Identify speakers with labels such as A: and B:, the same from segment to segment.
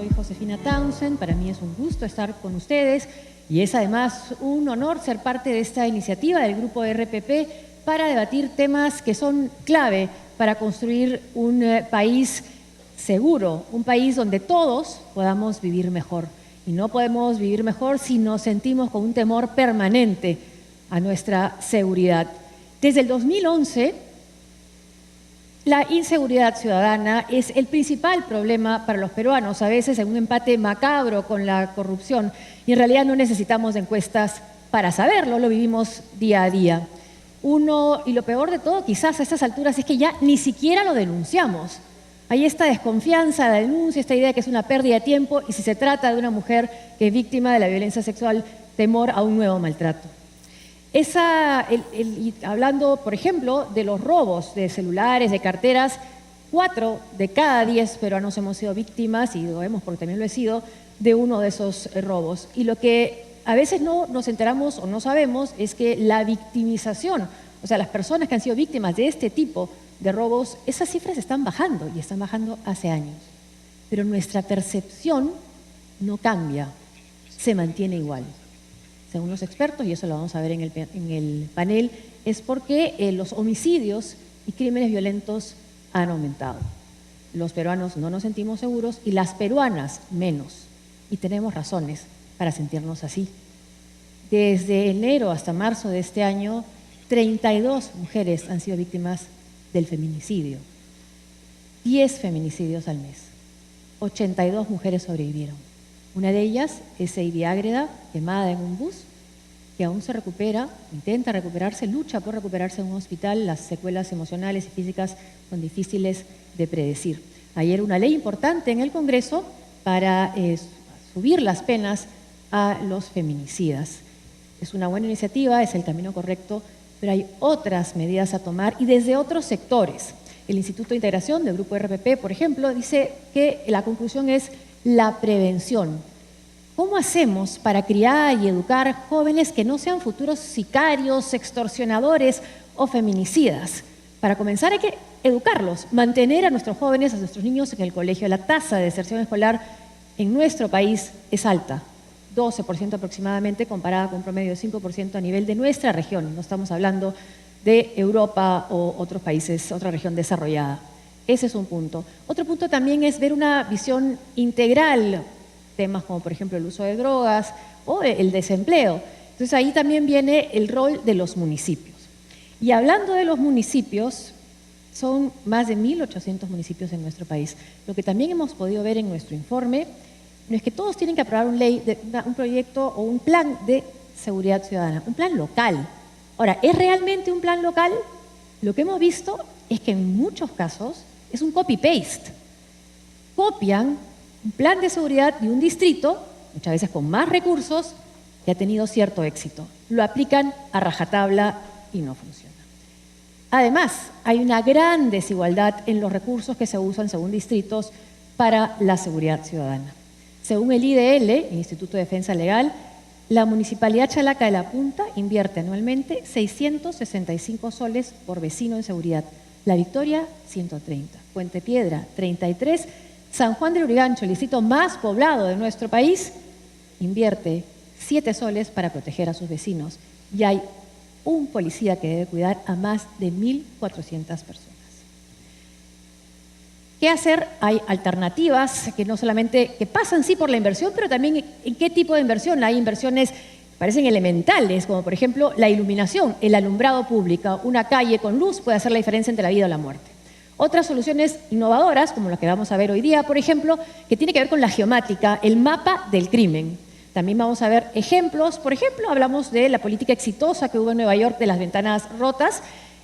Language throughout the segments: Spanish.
A: soy Josefina Townsend, para mí es un gusto estar con ustedes y es además un honor ser parte de esta iniciativa del Grupo RPP para debatir temas que son clave para construir un país seguro, un país donde todos podamos vivir mejor. Y no podemos vivir mejor si nos sentimos con un temor permanente a nuestra seguridad. Desde el 2011, la inseguridad ciudadana es el principal problema para los peruanos, a veces en un empate macabro con la corrupción. Y en realidad no necesitamos encuestas para saberlo, lo vivimos día a día. Y lo peor de todo, quizás a estas alturas, es que ya ni siquiera lo denunciamos. Hay esta desconfianza, la denuncia, esta idea de que es una pérdida de tiempo y si se trata de una mujer que es víctima de la violencia sexual, temor a un nuevo maltrato. Hablando, por ejemplo, de los robos de celulares, de carteras, 4 de cada 10 peruanos hemos sido víctimas, y lo vemos porque también lo he sido, de uno de esos robos. Y lo que a veces no nos enteramos o no sabemos es que la victimización, o sea, las personas que han sido víctimas de este tipo de robos, esas cifras están bajando y están bajando hace años. Pero nuestra percepción no cambia, se mantiene igual. Según los expertos, y eso lo vamos a ver en el panel, es porque los homicidios y crímenes violentos han aumentado. Los peruanos no nos sentimos seguros y las peruanas menos. Y tenemos razones para sentirnos así. Desde enero hasta marzo de este año, 32 mujeres han sido víctimas del feminicidio. 10 feminicidios al mes. 82 mujeres sobrevivieron. Una de ellas es Heidi Ágreda, quemada en un bus, que aún se recupera, intenta recuperarse, lucha por recuperarse en un hospital. Las secuelas emocionales y físicas son difíciles de predecir. Ayer una ley importante en el Congreso para subir las penas a los feminicidas. Es una buena iniciativa, es el camino correcto, pero hay otras medidas a tomar y desde otros sectores. El Instituto de Integración del Grupo RPP, por ejemplo, dice que la conclusión es la prevención. ¿Cómo hacemos para criar y educar jóvenes que no sean futuros sicarios, extorsionadores o feminicidas? Para comenzar hay que educarlos, mantener a nuestros jóvenes, a nuestros niños en el colegio. La tasa de deserción escolar en nuestro país es alta, 12% aproximadamente, comparada con un promedio de 5% a nivel de nuestra región. No estamos hablando de Europa o otros países, otra región desarrollada. Ese es un punto. Otro punto también es ver una visión integral, temas como por ejemplo el uso de drogas o el desempleo. Entonces ahí también viene el rol de los municipios. Y hablando de los municipios, son más de 1.800 municipios en nuestro país. Lo que también hemos podido ver en nuestro informe no es que todos tienen que aprobar un proyecto o un plan de seguridad ciudadana, un plan local. Ahora, ¿es realmente un plan local? Lo que hemos visto es que en muchos casos es un copy-paste. Copian un plan de seguridad de un distrito, muchas veces con más recursos, que ha tenido cierto éxito. Lo aplican a rajatabla y no funciona. Además, hay una gran desigualdad en los recursos que se usan según distritos para la seguridad ciudadana. Según el IDL, el Instituto de Defensa Legal, la Municipalidad Chalaca de la Punta invierte anualmente 665 soles por vecino en seguridad. La Victoria, 130. Puente Piedra, 33. San Juan del Urigancho, el distrito más poblado de nuestro país, invierte 7 soles para proteger a sus vecinos. Y hay un policía que debe cuidar a más de 1.400 personas. ¿Qué hacer? Hay alternativas que no solamente que pasan sí por la inversión, pero también en qué tipo de inversión. Hay inversiones que parecen elementales, como por ejemplo la iluminación, el alumbrado público. Una calle con luz puede hacer la diferencia entre la vida o la muerte. Otras soluciones innovadoras, como las que vamos a ver hoy día, por ejemplo, que tiene que ver con la geomática, el mapa del crimen. También vamos a ver ejemplos. Por ejemplo, hablamos de la política exitosa que hubo en Nueva York de las ventanas rotas.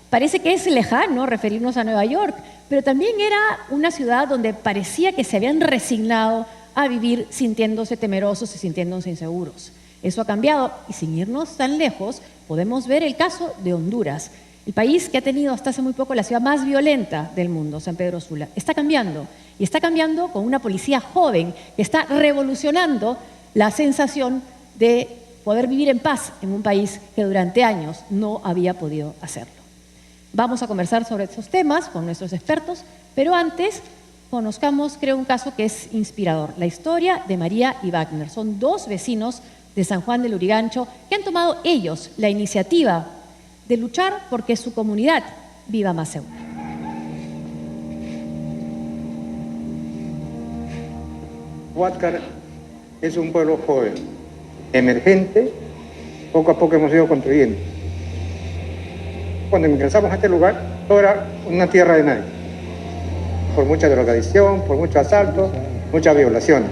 A: Parece que es lejano referirnos a Nueva York, pero también era una ciudad donde parecía que se habían resignado a vivir sintiéndose temerosos y sintiéndose inseguros. Eso ha cambiado y sin irnos tan lejos podemos ver el caso de Honduras, el país que ha tenido hasta hace muy poco la ciudad más violenta del mundo, San Pedro Sula. Está cambiando y está cambiando con una policía joven que está revolucionando la sensación de poder vivir en paz en un país que durante años no había podido hacerlo. Vamos a conversar sobre estos temas con nuestros expertos, pero antes conozcamos, creo, un caso que es inspirador. La historia de María y Wagner. Son dos vecinos de San Juan del Lurigancho que han tomado ellos la iniciativa de luchar porque su comunidad viva más segura.
B: Huáscar es un pueblo joven, emergente, poco a poco hemos ido construyendo. Cuando ingresamos a este lugar, todo era una tierra de nadie, por mucha drogadicción, por mucho asalto, mucha violación.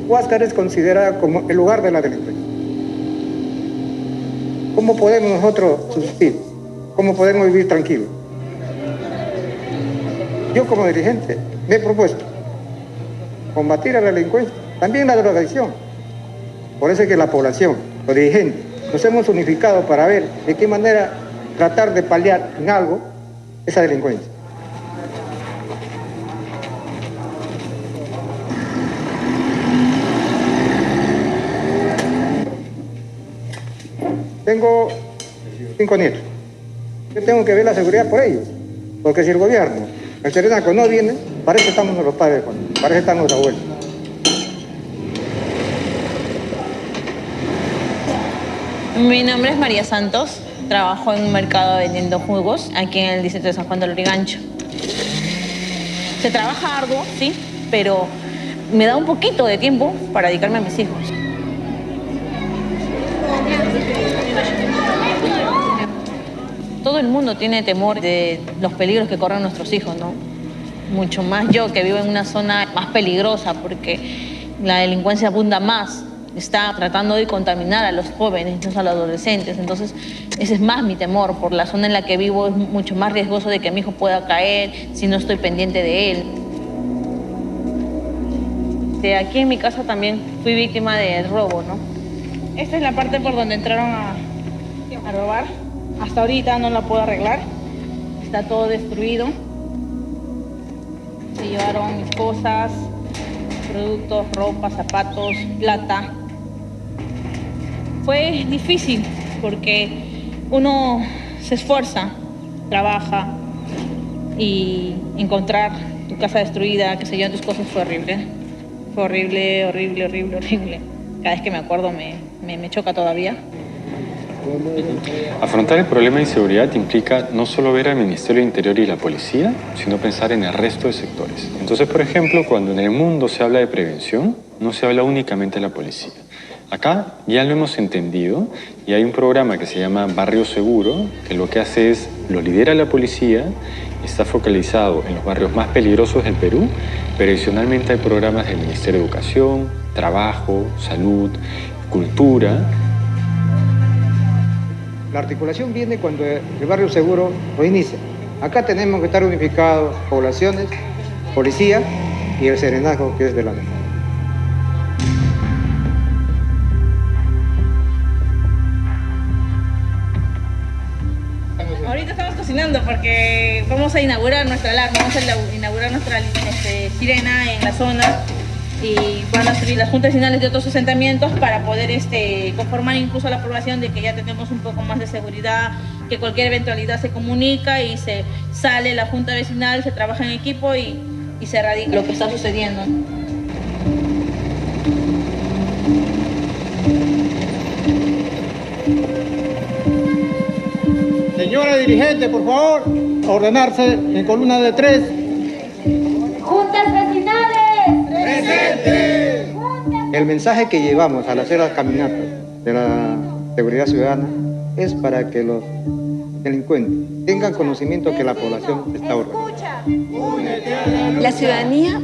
B: Huáscar es considerada como el lugar de la delincuencia. ¿Cómo podemos nosotros subsistir? ¿Cómo podemos vivir tranquilos? Yo como dirigente me he propuesto combatir a la delincuencia, también la drogadicción. Por eso es que la población, los dirigentes, nos hemos unificado para ver de qué manera tratar de paliar en algo esa delincuencia. Tengo 5 nietos. Yo tengo que ver la seguridad por ellos. Porque si el gobierno, el serenaco no viene, para eso estamos los padres, para eso están los abuelos.
C: Mi nombre es María Santos. Trabajo en un mercado vendiendo jugos aquí en el distrito de San Juan del Lurigancho. Se trabaja arduo, sí, pero me da un poquito de tiempo para dedicarme a mis hijos. Todo el mundo tiene temor de los peligros que corren nuestros hijos, ¿no? Mucho más yo, que vivo en una zona más peligrosa, porque la delincuencia abunda más. Está tratando de contaminar a los jóvenes, incluso a los adolescentes. Entonces, ese es más mi temor. Por la zona en la que vivo es mucho más riesgoso de que mi hijo pueda caer si no estoy pendiente de él. Aquí en mi casa también fui víctima de robo, ¿no? Esta es la parte por donde entraron a robar. Hasta ahorita no la puedo arreglar. Está todo destruido. Se llevaron mis cosas, productos, ropa, zapatos, plata. Fue difícil porque uno se esfuerza, trabaja y encontrar tu casa destruida, que se llevan tus cosas, fue horrible. Fue horrible, horrible, horrible, horrible. Cada vez que me acuerdo me choca todavía.
D: Afrontar el problema de inseguridad implica no solo ver al Ministerio del Interior y la policía, sino pensar en el resto de sectores. Entonces, por ejemplo, cuando en el mundo se habla de prevención, no se habla únicamente de la policía. Acá ya lo hemos entendido y hay un programa que se llama Barrio Seguro, que lo que hace es, lo lidera la policía, está focalizado en los barrios más peligrosos del Perú, pero adicionalmente hay programas del Ministerio de Educación, Trabajo, Salud, Cultura.
B: La articulación viene cuando el barrio seguro lo inicia. Acá tenemos que estar unificados, poblaciones, policía y el serenazgo que es de la noche.
C: Ahorita estamos cocinando porque vamos a inaugurar nuestra alarma, vamos a inaugurar nuestra sirena en la zona y van a salir las juntas vecinales de otros asentamientos para poder conformar incluso a la población de que ya tenemos un poco más de seguridad, que cualquier eventualidad se comunica y se sale la junta vecinal, se trabaja en equipo y se erradica lo que está sucediendo.
B: Señora dirigente, por favor, a ordenarse en columna de 3.
E: ¡Juntas vecinales!
B: ¡Presente! El mensaje que llevamos al hacer las caminatas de la seguridad ciudadana es para que los delincuentes tengan conocimiento que la población está ordenada.
F: La ciudadanía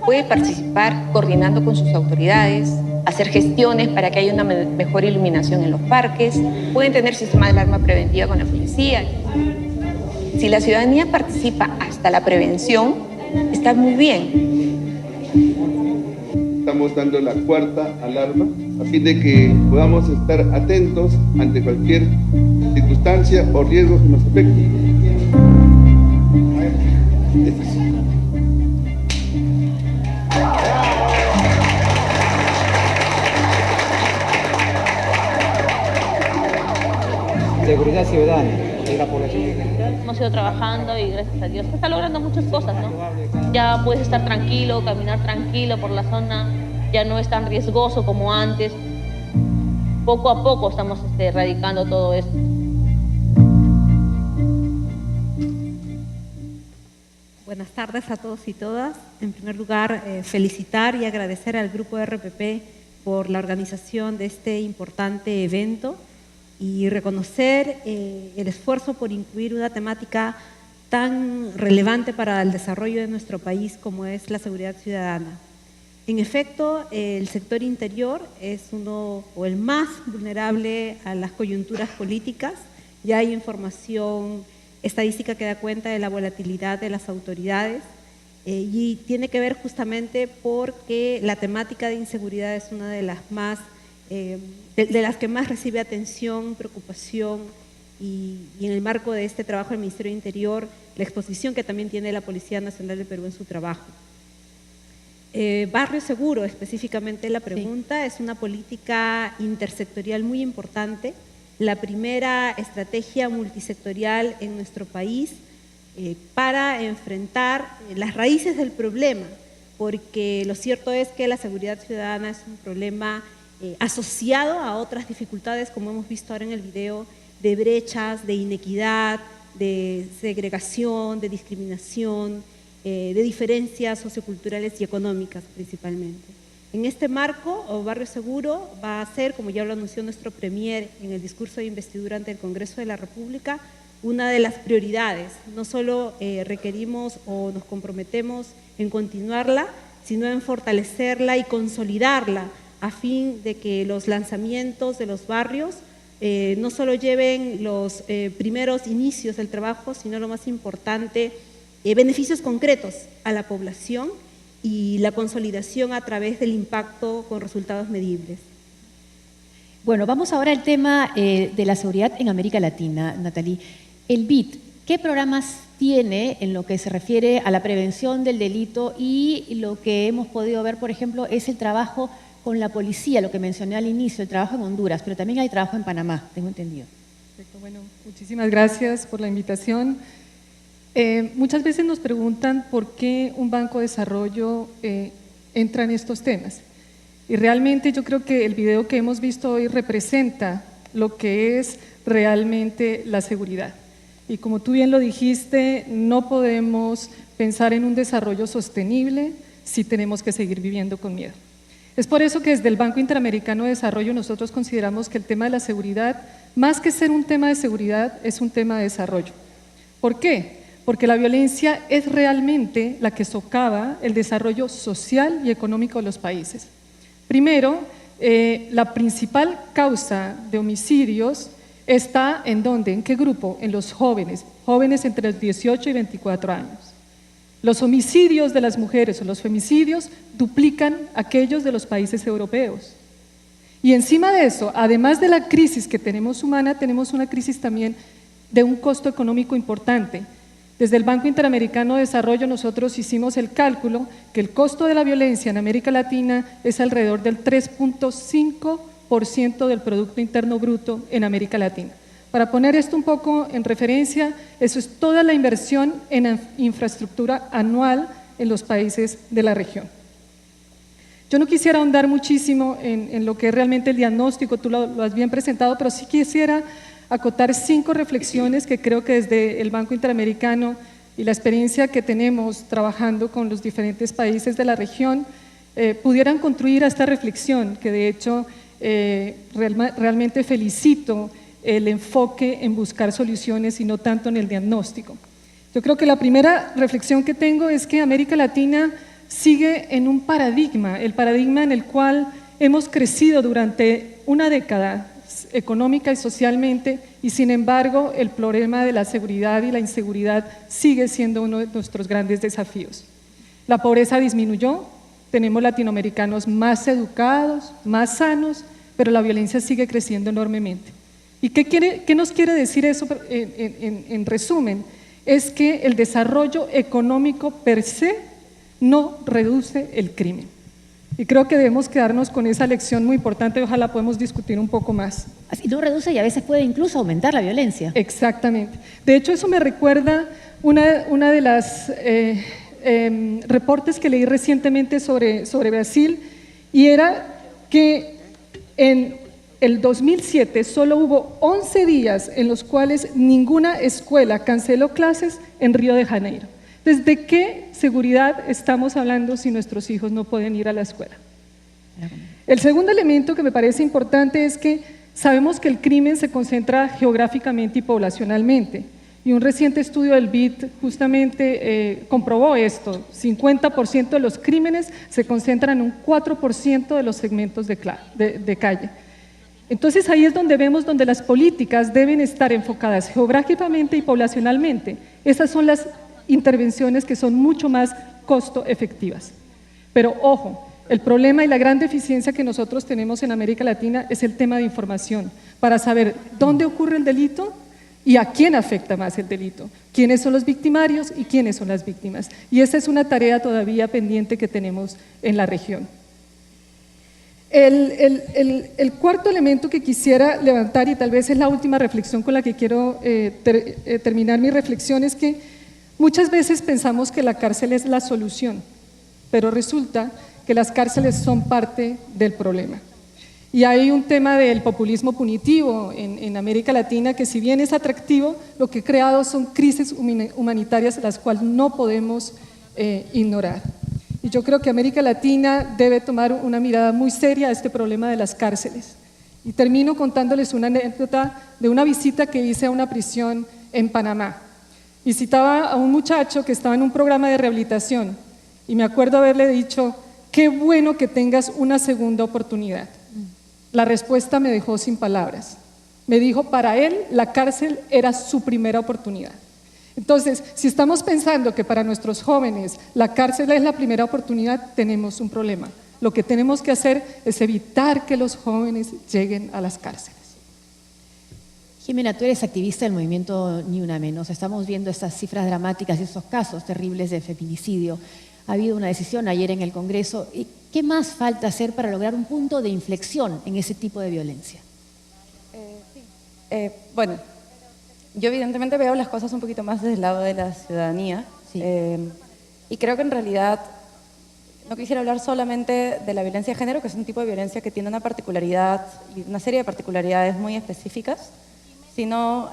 F: puede participar coordinando con sus autoridades, hacer gestiones para que haya una mejor iluminación en los parques, pueden tener sistema de alarma preventiva con la policía. Si la ciudadanía participa hasta la prevención, está muy bien.
G: Estamos dando la cuarta alarma a fin de que podamos estar atentos ante cualquier circunstancia o riesgo que nos afecte.
B: Seguridad ciudadana y la población.
C: Hemos ido trabajando y gracias a Dios se está logrando muchas cosas, ¿no? ya puedes estar tranquilo, caminar tranquilo por la zona, ya no es tan riesgoso como antes. Poco a poco estamos erradicando todo esto.
H: Buenas tardes a todos y todas. En primer lugar, felicitar y agradecer al Grupo RPP por la organización de este importante evento y reconocer el esfuerzo por incluir una temática tan relevante para el desarrollo de nuestro país como es la seguridad ciudadana. En efecto, el sector interior es uno o el más vulnerable a las coyunturas políticas. Ya hay información estadística que da cuenta de la volatilidad de las autoridades y tiene que ver justamente porque la temática de inseguridad es una de las más de las que más recibe atención, preocupación y en el marco de este trabajo del Ministerio del Interior, la exposición que también tiene la Policía Nacional del Perú en su trabajo. Barrio Seguro, específicamente la pregunta, es una política intersectorial muy importante, la primera estrategia multisectorial en nuestro país para enfrentar las raíces del problema, porque lo cierto es que la seguridad ciudadana es un problema asociado a otras dificultades, como hemos visto ahora en el video, de brechas, de inequidad, de segregación, de discriminación, de diferencias socioculturales y económicas principalmente. En este marco, Barrio Seguro va a ser, como ya lo anunció nuestro premier en el discurso de investidura ante el Congreso de la República, una de las prioridades. No solo requerimos o nos comprometemos en continuarla, sino en fortalecerla y consolidarla a fin de que los lanzamientos de los barrios no solo lleven los primeros inicios del trabajo, sino lo más importante, beneficios concretos a la población y la consolidación a través del impacto con resultados medibles.
A: Bueno, vamos ahora al tema de la seguridad en América Latina, Nathalie. El BID, ¿qué programas tiene en lo que se refiere a la prevención del delito? Y lo que hemos podido ver, por ejemplo, es el trabajo con la policía, lo que mencioné al inicio, el trabajo en Honduras, pero también hay trabajo en Panamá, tengo entendido.
I: Perfecto, bueno, muchísimas gracias por la invitación. Muchas veces nos preguntan por qué un banco de desarrollo entra en estos temas. Y realmente yo creo que el video que hemos visto hoy representa lo que es realmente la seguridad. Y como tú bien lo dijiste, no podemos pensar en un desarrollo sostenible si tenemos que seguir viviendo con miedo. Es por eso que desde el Banco Interamericano de Desarrollo nosotros consideramos que el tema de la seguridad, más que ser un tema de seguridad, es un tema de desarrollo. ¿Por qué? Porque la violencia es realmente la que socava el desarrollo social y económico de los países. Primero, la principal causa de homicidios está ¿en dónde? ¿En qué grupo? En los jóvenes, jóvenes entre los 18 y 24 años. Los homicidios de las mujeres o los femicidios duplican aquellos de los países europeos. Y encima de eso, además de la crisis que tenemos humana, tenemos una crisis también de un costo económico importante. Desde el Banco Interamericano de Desarrollo nosotros hicimos el cálculo que el costo de la violencia en América Latina es alrededor del 3.5% del Producto Interno Bruto en América Latina. Para poner esto un poco en referencia, eso es toda la inversión en infraestructura anual en los países de la región. Yo no quisiera ahondar muchísimo en lo que es realmente el diagnóstico, tú lo has bien presentado, pero sí quisiera acotar 5 reflexiones que creo que desde el Banco Interamericano y la experiencia que tenemos trabajando con los diferentes países de la región pudieran contribuir a esta reflexión, que de hecho realmente felicito el enfoque en buscar soluciones y no tanto en el diagnóstico. Yo creo que la primera reflexión que tengo es que América Latina sigue en un paradigma, el paradigma en el cual hemos crecido durante una década económica y socialmente, y sin embargo el problema de la seguridad y la inseguridad sigue siendo uno de nuestros grandes desafíos. La pobreza disminuyó, tenemos latinoamericanos más educados, más sanos, pero la violencia sigue creciendo enormemente. ¿Y qué nos quiere decir eso en resumen? Es que el desarrollo económico per se no reduce el crimen. Y creo que debemos quedarnos con esa lección muy importante y ojalá podamos discutir un poco más.
A: Así no reduce y a veces puede incluso aumentar la violencia.
I: Exactamente. De hecho, eso me recuerda una de las reportes que leí recientemente sobre Brasil, y era que en el 2007 solo hubo 11 días en los cuales ninguna escuela canceló clases en Río de Janeiro. Entonces, ¿de qué seguridad estamos hablando si nuestros hijos no pueden ir a la escuela? El segundo elemento que me parece importante es que sabemos que el crimen se concentra geográficamente y poblacionalmente, y un reciente estudio del BID justamente comprobó esto. 50% de los crímenes se concentran en un 4% de los segmentos de calle. Entonces ahí es donde vemos donde las políticas deben estar enfocadas geográficamente y poblacionalmente. Esas son las intervenciones que son mucho más costo efectivas. Pero ojo, el problema y la gran deficiencia que nosotros tenemos en América Latina es el tema de información, para saber dónde ocurre el delito y a quién afecta más el delito, quiénes son los victimarios y quiénes son las víctimas. Y esa es una tarea todavía pendiente que tenemos en la región. El cuarto elemento que quisiera levantar, y tal vez es la última reflexión con la que quiero terminar mi reflexión, es que muchas veces pensamos que la cárcel es la solución, pero resulta que las cárceles son parte del problema. Y hay un tema del populismo punitivo en América Latina que, si bien es atractivo, lo que ha creado son crisis humanitarias las cuales no podemos ignorar. Y yo creo que América Latina debe tomar una mirada muy seria a este problema de las cárceles. Y termino contándoles una anécdota de una visita que hice a una prisión en Panamá. Visitaba a un muchacho que estaba en un programa de rehabilitación y me acuerdo haberle dicho: qué bueno que tengas una segunda oportunidad. La respuesta me dejó sin palabras. Me dijo, para él la cárcel era su primera oportunidad. Entonces, si estamos pensando que para nuestros jóvenes la cárcel es la primera oportunidad, tenemos un problema. Lo que tenemos que hacer es evitar que los jóvenes lleguen a las cárceles.
A: Jimena, tú eres activista del movimiento Ni Una Menos. Estamos viendo estas cifras dramáticas y estos casos terribles de feminicidio. Ha habido una decisión ayer en el Congreso. ¿Y qué más falta hacer para lograr un punto de inflexión en ese tipo de violencia?
J: Bueno, yo evidentemente veo las cosas un poquito más desde el lado de la ciudadanía.
A: Sí.
J: Y creo que en realidad no quisiera hablar solamente de la violencia de género, que es un tipo de violencia que tiene una particularidad y una serie de particularidades muy específicas, sino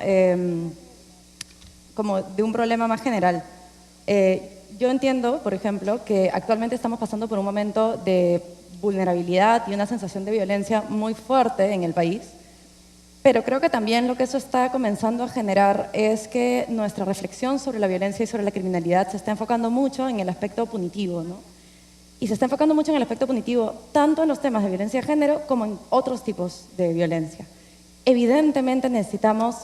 J: como de un problema más general. Yo entiendo, por ejemplo, que actualmente estamos pasando por un momento de vulnerabilidad y una sensación de violencia muy fuerte en el país, pero creo que también lo que eso está comenzando a generar es que nuestra reflexión sobre la violencia y sobre la criminalidad se está enfocando mucho en el aspecto punitivo, ¿no? Y se está enfocando mucho en el aspecto punitivo, tanto en los temas de violencia de género como en otros tipos de violencia. Evidentemente necesitamos...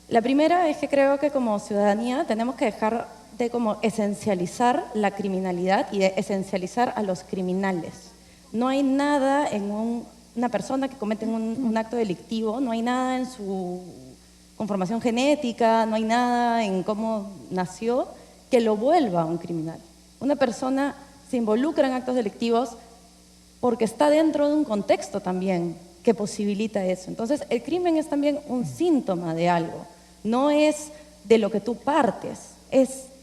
J: La primera es que creo que como ciudadanía tenemos que dejar de como esencializar la criminalidad y de esencializar a los criminales. No hay nada en una persona que comete un acto delictivo, no hay nada en su conformación genética, no hay nada en cómo nació que lo vuelva un criminal. Una persona se involucra en actos delictivos porque está dentro de un contexto también que posibilita eso. Entonces, el crimen es también un síntoma de algo, no es de lo que tú partes,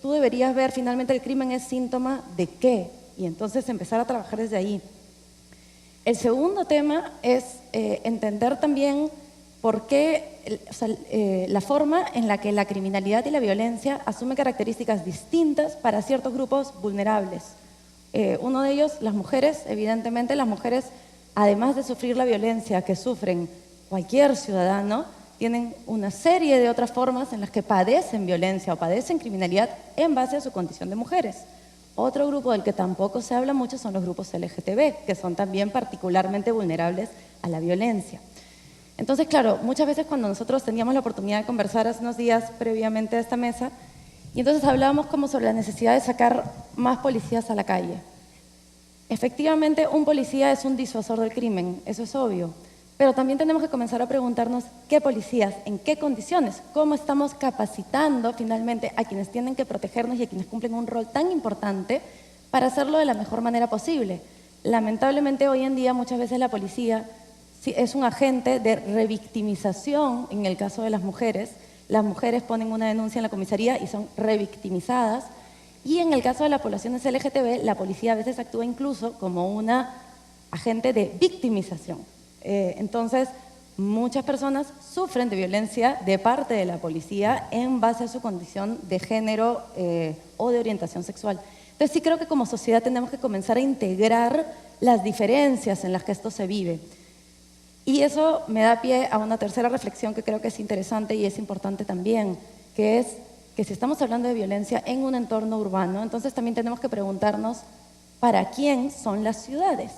J: tú deberías ver finalmente el crimen es síntoma de qué, y entonces empezar a trabajar desde ahí. El segundo tema es entender también por qué, la forma en la que la criminalidad y la violencia asumen características distintas para ciertos grupos vulnerables. Uno de ellos, las mujeres. Evidentemente las mujeres, además de sufrir la violencia que sufren cualquier ciudadano, tienen una serie de otras formas en las que padecen violencia o padecen criminalidad en base a su condición de mujeres. Otro grupo del que tampoco se habla mucho son los grupos LGTB, que son también particularmente vulnerables a la violencia. Entonces, claro, muchas veces cuando nosotros teníamos la oportunidad de conversar hace unos días previamente a esta mesa, y entonces hablábamos como sobre la necesidad de sacar más policías a la calle. Efectivamente, un policía es un disuasor del crimen, eso es obvio. Pero también tenemos que comenzar a preguntarnos qué policías, en qué condiciones, cómo estamos capacitando finalmente a quienes tienen que protegernos y a quienes cumplen un rol tan importante para hacerlo de la mejor manera posible. Lamentablemente hoy en día muchas veces la policía es un agente de revictimización en el caso de las mujeres. Las mujeres ponen una denuncia en la comisaría y son revictimizadas. Y en el caso de las poblaciones LGTB, la policía a veces actúa incluso como una agente de victimización. Entonces, muchas personas sufren de violencia de parte de la policía en base a su condición de género o de orientación sexual. Entonces, sí creo que como sociedad tenemos que comenzar a integrar las diferencias en las que esto se vive. Y eso me da pie a una tercera reflexión que creo que es interesante y es importante también, que es que si estamos hablando de violencia en un entorno urbano, entonces también tenemos que preguntarnos ¿para quién son las ciudades?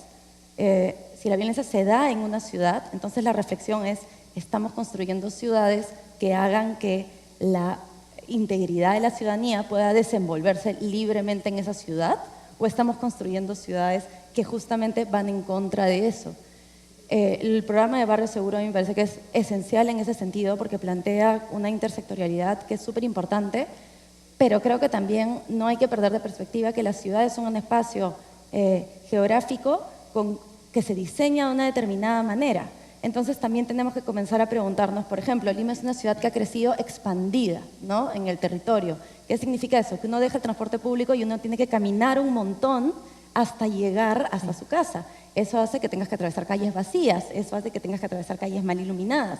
J: Si la violencia se da en una ciudad, entonces la reflexión es, ¿estamos construyendo ciudades que hagan que la integridad de la ciudadanía pueda desenvolverse libremente en esa ciudad? ¿O estamos construyendo ciudades que justamente van en contra de eso? El programa de Barrio Seguro a mí me parece que es esencial en ese sentido porque plantea una intersectorialidad que es súper importante, pero creo que también no hay que perder de perspectiva que las ciudades son un espacio geográfico que se diseña de una determinada manera. Entonces también tenemos que comenzar a preguntarnos, por ejemplo, Lima es una ciudad que ha crecido expandida, ¿no?, en el territorio. ¿Qué significa eso? Que uno deja el transporte público y uno tiene que caminar un montón hasta llegar hasta su casa. Eso hace que tengas que atravesar calles vacías, eso hace que tengas que atravesar calles mal iluminadas.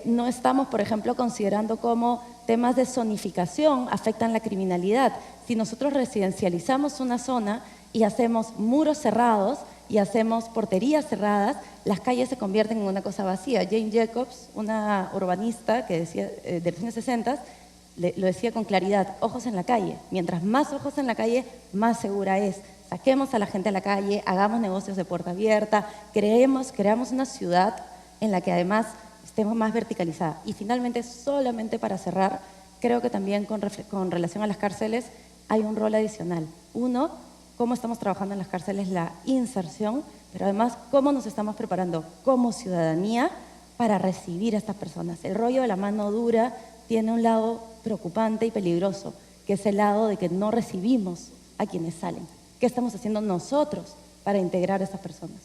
J: No estamos, por ejemplo, considerando cómo temas de zonificación afectan la criminalidad. Si nosotros residencializamos una zona y hacemos muros cerrados y hacemos porterías cerradas, las calles se convierten en una cosa vacía. Jane Jacobs, una urbanista que decía, de los años 60, lo decía con claridad, ojos en la calle. Mientras más ojos en la calle, más segura es. Saquemos a la gente a la calle, hagamos negocios de puerta abierta, creamos una ciudad en la que además estemos más verticalizadas. Y finalmente, solamente para cerrar, creo que también con relación a las cárceles hay un rol adicional. Uno, cómo estamos trabajando en las cárceles la inserción, pero además cómo nos estamos preparando como ciudadanía para recibir a estas personas. El rollo de la mano dura tiene un lado preocupante y peligroso, que es el lado de que no recibimos a quienes salen. ¿Qué estamos haciendo nosotros para integrar a estas personas?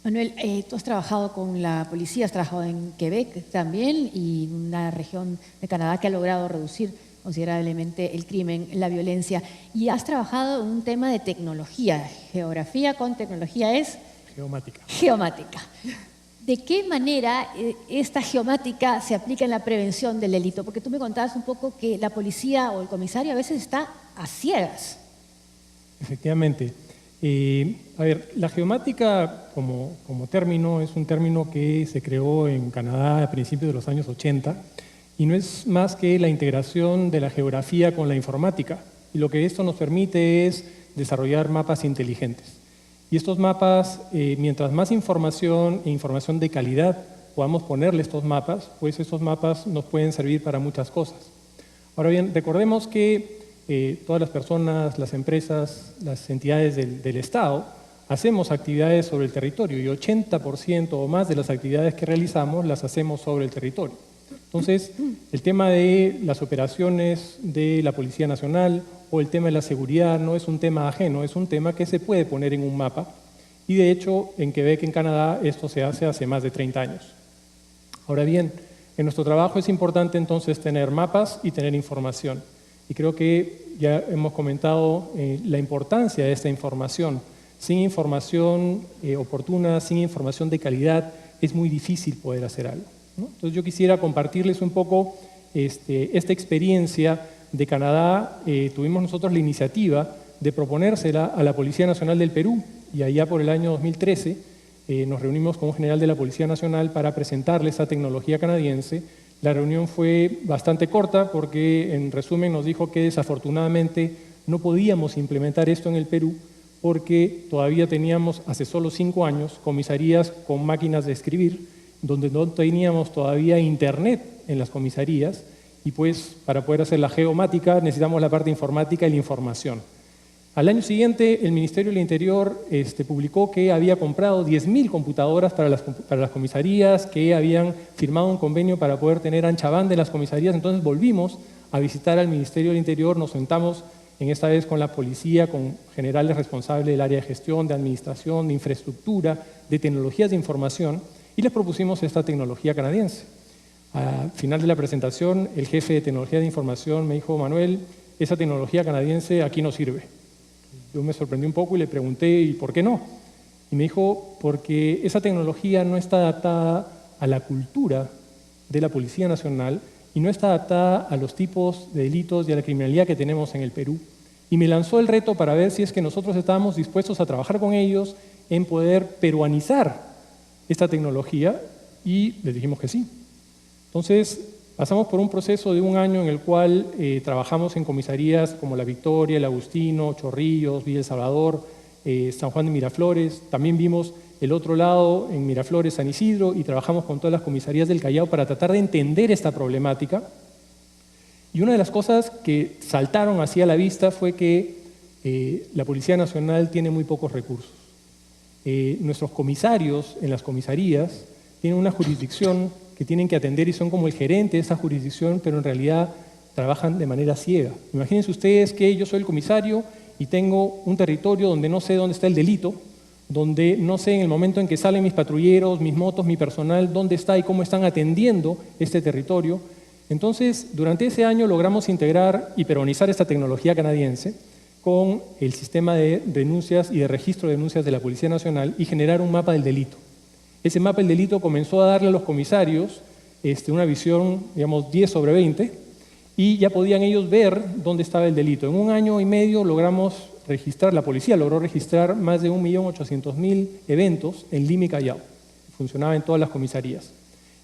A: Manuel, tú has trabajado con la policía, has trabajado en Quebec también y una región de Canadá que ha logrado reducir considerablemente el crimen, la violencia, y has trabajado en un tema de tecnología. Geografía con tecnología es...
K: Geomática.
A: Geomática. ¿De qué manera esta geomática se aplica en la prevención del delito? Porque tú me contabas un poco que la policía o el comisario a veces está a ciegas.
K: Efectivamente. A ver, la geomática como término es un término que se creó en Canadá a principios de los años 80 y no es más que la integración de la geografía con la informática. Y lo que esto nos permite es desarrollar mapas inteligentes. Y estos mapas, mientras más información e información de calidad podamos ponerle estos mapas, pues estos mapas nos pueden servir para muchas cosas. Ahora bien, recordemos que todas las personas, las empresas, las entidades del Estado, hacemos actividades sobre el territorio y 80% o más de las actividades que realizamos las hacemos sobre el territorio. Entonces, el tema de las operaciones de la Policía Nacional o el tema de la seguridad no es un tema ajeno, es un tema que se puede poner en un mapa y de hecho en Quebec, en Canadá, esto se hace más de 30 años. Ahora bien, en nuestro trabajo es importante entonces tener mapas y tener información. Y creo que ya hemos comentado la importancia de esta información. Sin información oportuna, sin información de calidad, es muy difícil poder hacer algo, ¿no? Entonces yo quisiera compartirles un poco esta experiencia de Canadá. Tuvimos nosotros la iniciativa de proponérsela a la Policía Nacional del Perú y allá por el año 2013 nos reunimos con un general de la Policía Nacional para presentarle esta tecnología canadiense. La reunión fue bastante corta porque, en resumen, nos dijo que desafortunadamente no podíamos implementar esto en el Perú porque todavía teníamos, hace solo 5 años, comisarías con máquinas de escribir, donde no teníamos todavía internet en las comisarías y pues para poder hacer la geomática necesitamos la parte informática y la información. Al año siguiente, el Ministerio del Interior publicó que había comprado 10.000 computadoras para las comisarías, que habían firmado un convenio para poder tener ancha banda en las comisarías. Entonces volvimos a visitar al Ministerio del Interior, nos sentamos en esta vez con la policía, con generales responsables del área de gestión, de administración, de infraestructura, de tecnologías de información, y les propusimos esta tecnología canadiense. Al final de la presentación, el jefe de tecnología de información me dijo: Manuel, esa tecnología canadiense aquí no sirve. Yo me sorprendí un poco y le pregunté, ¿y por qué no? Y me dijo, porque esa tecnología no está adaptada a la cultura de la Policía Nacional y no está adaptada a los tipos de delitos y a la criminalidad que tenemos en el Perú. Y me lanzó el reto para ver si es que nosotros estábamos dispuestos a trabajar con ellos en poder peruanizar esta tecnología, y les dijimos que sí. Entonces, pasamos por un proceso de un año en el cual trabajamos en comisarías como La Victoria, El Agustino, Chorrillos, Villa El Salvador, San Juan de Miraflores. También vimos el otro lado en Miraflores, San Isidro, y trabajamos con todas las comisarías del Callao para tratar de entender esta problemática. Y una de las cosas que saltaron hacia la vista fue que la Policía Nacional tiene muy pocos recursos. Nuestros comisarios en las comisarías tienen una jurisdicción que tienen que atender y son como el gerente de esa jurisdicción, pero en realidad trabajan de manera ciega. Imagínense ustedes que yo soy el comisario y tengo un territorio donde no sé dónde está el delito, donde no sé en el momento en que salen mis patrulleros, mis motos, mi personal, dónde está y cómo están atendiendo este territorio. Entonces, durante ese año logramos integrar y peruanizar esta tecnología canadiense con el sistema de denuncias y de registro de denuncias de la Policía Nacional y generar un mapa del delito. Ese mapa del delito comenzó a darle a los comisarios una visión, digamos, 10/20, y ya podían ellos ver dónde estaba el delito. En un año y medio logramos registrar, la policía logró registrar más de 1.800.000 eventos en Lima y Callao. Funcionaba en todas las comisarías.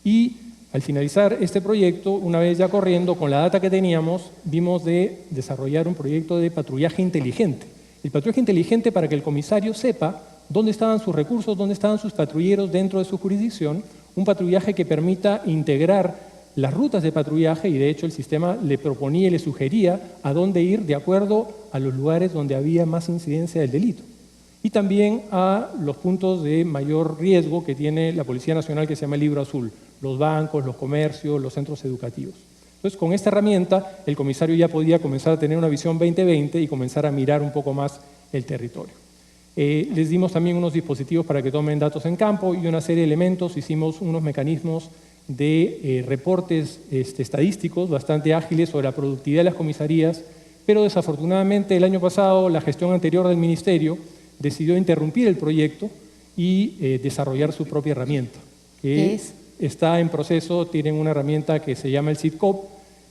K: Y al finalizar este proyecto, una vez ya corriendo, con la data que teníamos, vimos de desarrollar un proyecto de patrullaje inteligente. El patrullaje inteligente para que el comisario sepa dónde estaban sus recursos, dónde estaban sus patrulleros dentro de su jurisdicción, un patrullaje que permita integrar las rutas de patrullaje, y de hecho el sistema le proponía y le sugería a dónde ir de acuerdo a los lugares donde había más incidencia del delito. Y también a los puntos de mayor riesgo que tiene la Policía Nacional, que se llama el Libro Azul, los bancos, los comercios, los centros educativos. Entonces, con esta herramienta, el comisario ya podía comenzar a tener una visión 2020 y comenzar a mirar un poco más el territorio. Les dimos también unos dispositivos para que tomen datos en campo y una serie de elementos. Hicimos unos mecanismos de reportes estadísticos bastante ágiles sobre la productividad de las comisarías, pero desafortunadamente el año pasado la gestión anterior del Ministerio decidió interrumpir el proyecto y desarrollar su propia herramienta.
A: ¿Qué es?
K: Está en proceso, tienen una herramienta que se llama el SITCOP,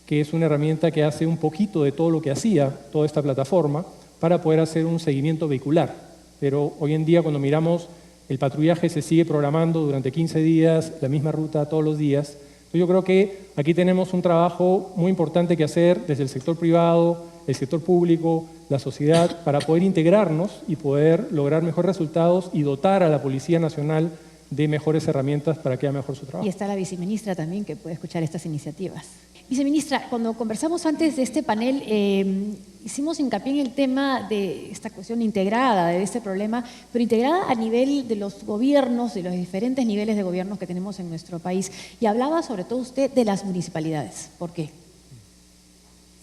K: que es una herramienta que hace un poquito de todo lo que hacía toda esta plataforma para poder hacer un seguimiento vehicular. Pero hoy en día, cuando miramos, el patrullaje se sigue programando durante 15 días, la misma ruta todos los días. Entonces, yo creo que aquí tenemos un trabajo muy importante que hacer desde el sector privado, el sector público, la sociedad, para poder integrarnos y poder lograr mejores resultados y dotar a la Policía Nacional de mejores herramientas para que haga mejor su trabajo.
A: Y está la viceministra también, que puede escuchar estas iniciativas. Viceministra, cuando conversamos antes de este panel, hicimos hincapié en el tema de esta cuestión integrada, de este problema, pero integrada a nivel de los gobiernos, de los diferentes niveles de gobiernos que tenemos en nuestro país. Y hablaba sobre todo usted de las municipalidades. ¿Por qué?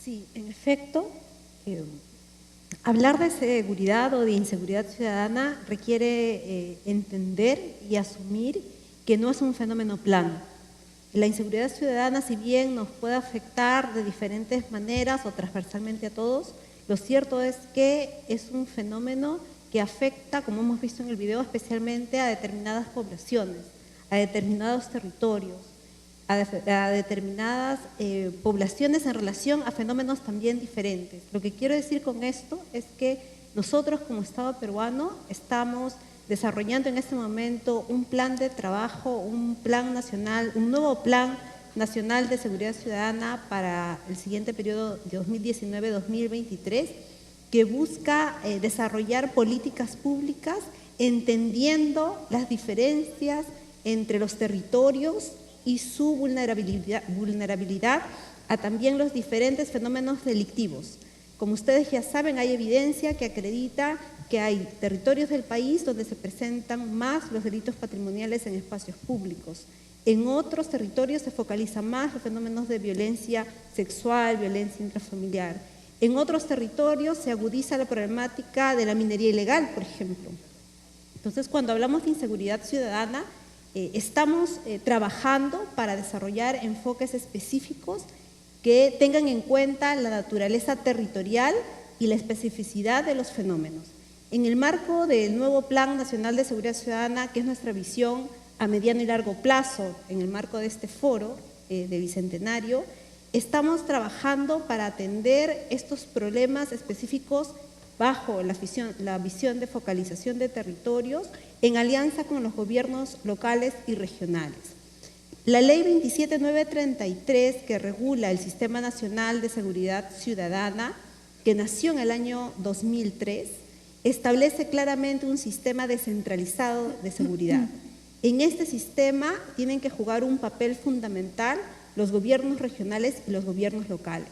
H: Sí, en efecto, hablar de seguridad o de inseguridad ciudadana requiere entender y asumir que no es un fenómeno plano. La inseguridad ciudadana, si bien nos puede afectar de diferentes maneras o transversalmente a todos, lo cierto es que es un fenómeno que afecta, como hemos visto en el video, especialmente a determinadas poblaciones, a determinados territorios, a determinadas poblaciones en relación a fenómenos también diferentes. Lo que quiero decir con esto es que nosotros como Estado peruano estamos desarrollando en este momento un plan de trabajo, un plan nacional, un nuevo plan nacional de seguridad ciudadana para el siguiente periodo de 2019-2023, que busca desarrollar políticas públicas entendiendo las diferencias entre los territorios y su vulnerabilidad a también los diferentes fenómenos delictivos. Como ustedes ya saben, hay evidencia que acredita que hay territorios del país donde se presentan más los delitos patrimoniales en espacios públicos. En otros territorios se focalizan más los fenómenos de violencia sexual, violencia intrafamiliar. En otros territorios se agudiza la problemática de la minería ilegal, por ejemplo. Entonces, cuando hablamos de inseguridad ciudadana, estamos trabajando para desarrollar enfoques específicos que tengan en cuenta la naturaleza territorial y la especificidad de los fenómenos. En el marco del nuevo Plan Nacional de Seguridad Ciudadana, que es nuestra visión a mediano y largo plazo, en el marco de este foro de Bicentenario, estamos trabajando para atender estos problemas específicos bajo la visión de focalización de territorios en alianza con los gobiernos locales y regionales. La Ley 27933, que regula el Sistema Nacional de Seguridad Ciudadana, que nació en el año 2003, establece claramente un sistema descentralizado de seguridad. En este sistema tienen que jugar un papel fundamental los gobiernos regionales y los gobiernos locales.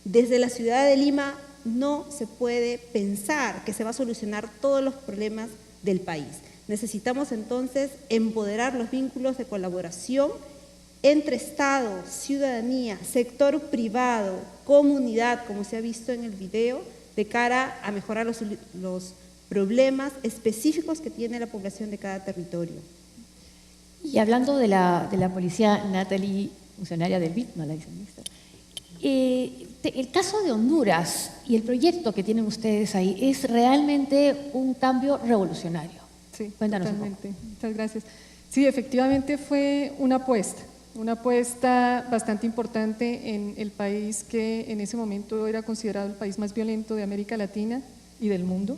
H: Desde la ciudad de Lima no se puede pensar que se va a solucionar todos los problemas del país. Necesitamos entonces empoderar los vínculos de colaboración entre Estado, ciudadanía, sector privado, comunidad, como se ha visto en el video, de cara a mejorar los problemas específicos que tiene la población de cada territorio.
A: Y hablando de la policía, Natalie, funcionaria del BID, no la viceministra, el caso de Honduras y el proyecto que tienen ustedes ahí es realmente un cambio revolucionario.
I: Sí,
A: cuéntanos
I: totalmente.
A: un poco.
I: Muchas gracias. Sí, efectivamente fue una apuesta bastante importante en el país que en ese momento era considerado el país más violento de América Latina y del mundo,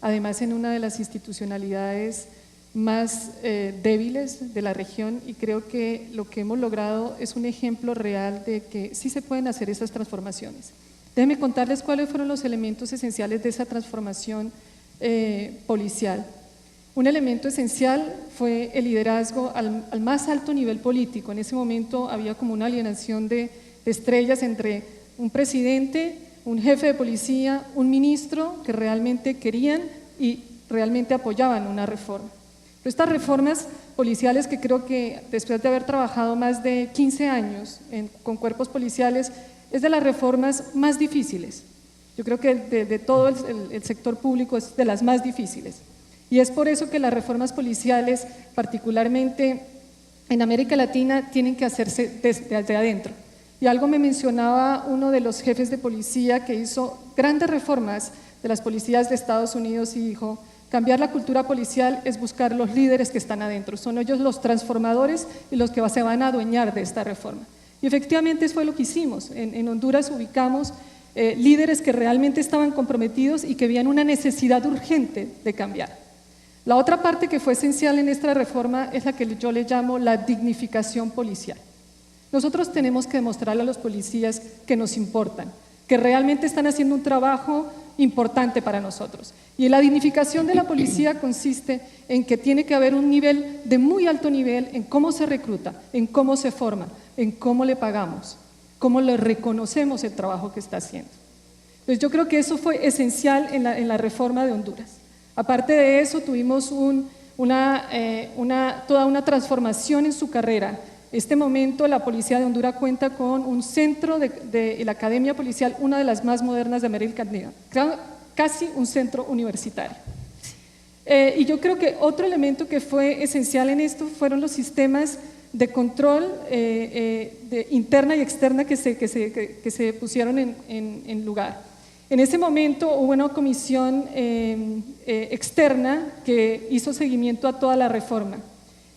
I: además en una de las institucionalidades más débiles de la región, y creo que lo que hemos logrado es un ejemplo real de que sí se pueden hacer esas transformaciones. Déjenme contarles cuáles fueron los elementos esenciales de esa transformación policial. Un elemento esencial fue el liderazgo al más alto nivel político. En ese momento había como una alineación de estrellas entre un presidente, un jefe de policía, un ministro que realmente querían y realmente apoyaban una reforma. Pero estas reformas policiales, que creo que después de haber trabajado más de 15 años con cuerpos policiales, es de las reformas más difíciles. Yo creo que de todo el sector público es de las más difíciles. Y es por eso que las reformas policiales, particularmente en América Latina, tienen que hacerse desde adentro. Y algo me mencionaba uno de los jefes de policía que hizo grandes reformas de las policías de Estados Unidos y dijo: cambiar la cultura policial es buscar los líderes que están adentro, son ellos los transformadores y los que se van a adueñar de esta reforma. Y efectivamente eso fue lo que hicimos. En Honduras ubicamos líderes que realmente estaban comprometidos y que veían una necesidad urgente de cambiar. La otra parte que fue esencial en esta reforma es la que yo le llamo la dignificación policial. Nosotros tenemos que demostrarle a los policías que nos importan, que realmente están haciendo un trabajo importante para nosotros. Y la dignificación de la policía consiste en que tiene que haber un nivel de muy alto nivel en cómo se recluta, en cómo se forma, en cómo le pagamos, cómo le reconocemos el trabajo que está haciendo. Entonces yo creo que eso fue esencial en la reforma de Honduras. Aparte de eso, tuvimos toda una transformación en su carrera. En este momento, la Policía de Honduras cuenta con un centro de la Academia Policial, una de las más modernas de América Latina, casi un centro universitario. Y yo creo que otro elemento que fue esencial en esto fueron los sistemas de control interna y externa que se pusieron en lugar. En ese momento hubo una comisión externa que hizo seguimiento a toda la reforma.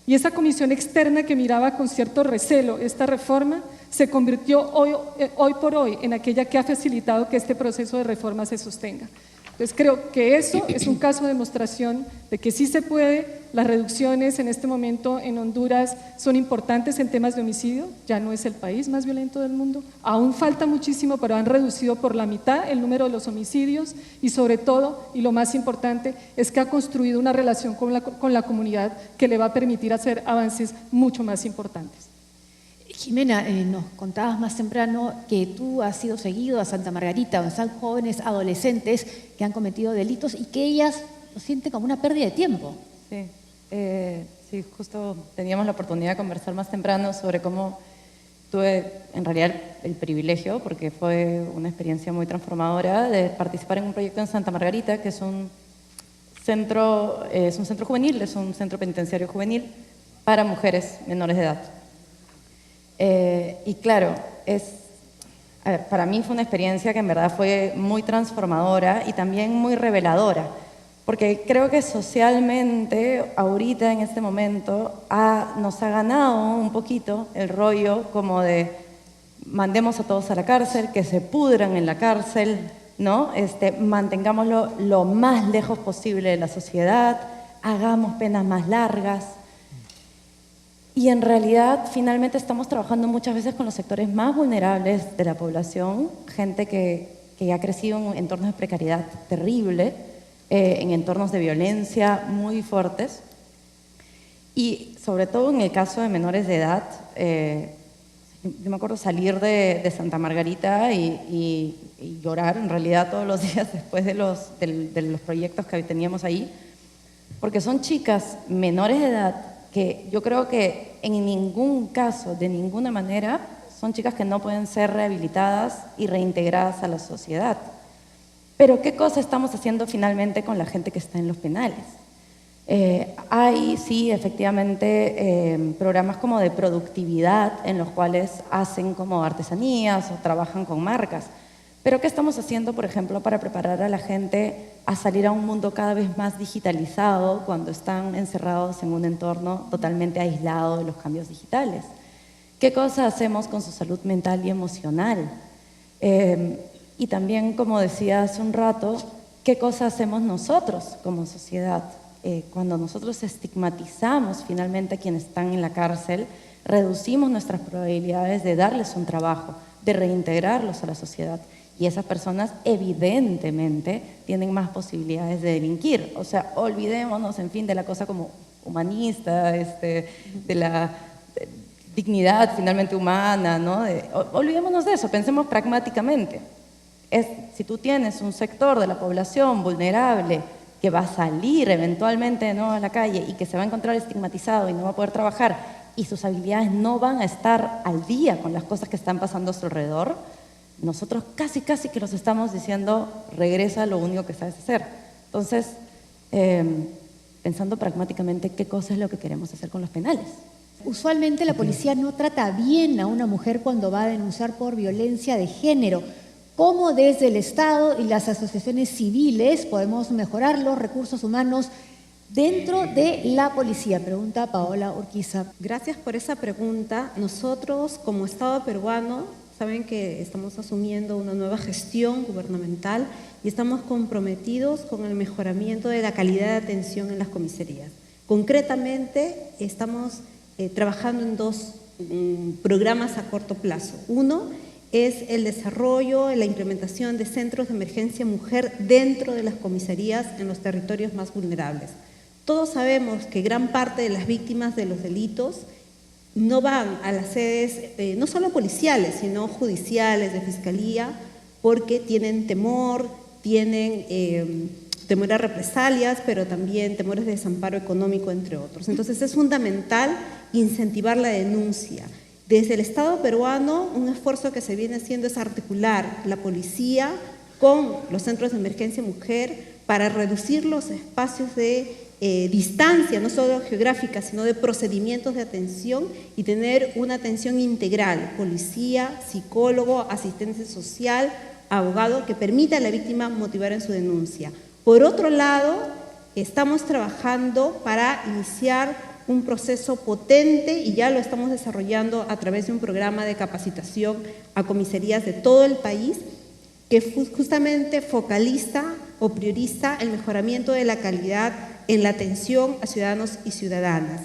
I: Y esa comisión externa, que miraba con cierto recelo esta reforma, se convirtió hoy por hoy en aquella que ha facilitado que este proceso de reforma se sostenga. Entonces creo que eso es un caso de demostración de que sí se puede. Las reducciones en este momento en Honduras son importantes en temas de homicidio, ya no es el país más violento del mundo, aún falta muchísimo, pero han reducido por la mitad el número de los homicidios y sobre todo, y lo más importante, es que ha construido una relación con la comunidad que le va a permitir hacer avances mucho más importantes.
A: Jimena, nos contabas más temprano que tú has sido seguido a Santa Margarita, donde están jóvenes adolescentes que han cometido delitos y que ellas lo sienten como una pérdida de tiempo.
J: Sí, sí, justo teníamos la oportunidad de conversar más temprano sobre cómo tuve en realidad el privilegio, porque fue una experiencia muy transformadora, de participar en un proyecto en Santa Margarita, que es un centro juvenil, es un centro penitenciario juvenil para mujeres menores de edad. Y claro, A ver, para mí fue una experiencia que en verdad fue muy transformadora y también muy reveladora, porque creo que socialmente, ahorita en este momento, nos ha ganado un poquito el rollo como de mandemos a todos a la cárcel, que se pudran en la cárcel, ¿no? Mantengámoslo lo más lejos posible de la sociedad, hagamos penas más largas. Y en realidad, finalmente estamos trabajando muchas veces con los sectores más vulnerables de la población, gente que ha crecido en entornos de precariedad terrible, en entornos de violencia muy fuertes. Y sobre todo en el caso de menores de edad, yo me acuerdo salir de Santa Margarita y llorar en realidad todos los días después de los proyectos que teníamos ahí, porque son chicas menores de edad que yo creo que en ningún caso, de ninguna manera, son chicas que no pueden ser rehabilitadas y reintegradas a la sociedad. Pero ¿qué cosa estamos haciendo finalmente con la gente que está en los penales? Hay, sí, efectivamente, programas como de productividad en los cuales hacen como artesanías o trabajan con marcas. Pero ¿qué estamos haciendo, por ejemplo, para preparar a la gente a salir a un mundo cada vez más digitalizado cuando están encerrados en un entorno totalmente aislado de los cambios digitales? ¿Qué cosas hacemos con su salud mental y emocional? Y también, como decía hace un rato, ¿qué cosas hacemos nosotros como sociedad? Cuando nosotros estigmatizamos finalmente a quienes están en la cárcel, reducimos nuestras probabilidades de darles un trabajo, de reintegrarlos a la sociedad. Y esas personas evidentemente tienen más posibilidades de delinquir. O sea, olvidémonos, en fin, de la cosa como humanista, de la dignidad finalmente humana, ¿no? Olvidémonos de eso, pensemos pragmáticamente. Si tú tienes un sector de la población vulnerable que va a salir eventualmente, ¿no?, a la calle y que se va a encontrar estigmatizado y no va a poder trabajar y sus habilidades no van a estar al día con las cosas que están pasando a su alrededor, nosotros casi que los estamos diciendo, regresa a lo único que sabes hacer. Entonces, pensando pragmáticamente, ¿qué cosa es lo que queremos hacer con los penales?
A: Usualmente la policía no trata bien a una mujer cuando va a denunciar por violencia de género. ¿Cómo desde el Estado y las asociaciones civiles podemos mejorar los recursos humanos dentro de la policía? Pregunta Paola Urquiza.
H: Gracias por esa pregunta. Nosotros, como Estado peruano, saben que estamos asumiendo una nueva gestión gubernamental y estamos comprometidos con el mejoramiento de la calidad de atención en las comisarías. Concretamente, estamos trabajando en dos programas a corto plazo. Uno es el desarrollo, la implementación de centros de emergencia mujer dentro de las comisarías en los territorios más vulnerables. Todos sabemos que gran parte de las víctimas de los delitos no van a las sedes, no solo policiales, sino judiciales, de fiscalía, porque tienen temor, temor a represalias, pero también temores de desamparo económico, entre otros. Entonces es fundamental incentivar la denuncia. Desde el Estado peruano, un esfuerzo que se viene haciendo es articular la policía con los centros de emergencia mujer para reducir los espacios de distancia, no solo geográfica, sino de procedimientos de atención y tener una atención integral, policía, psicólogo, asistente social, abogado, que permita a la víctima motivar en su denuncia. Por otro lado, estamos trabajando para iniciar un proceso potente y ya lo estamos desarrollando a través de un programa de capacitación a comisarías de todo el país que justamente focaliza o prioriza el mejoramiento de la calidad en la atención a ciudadanos y ciudadanas.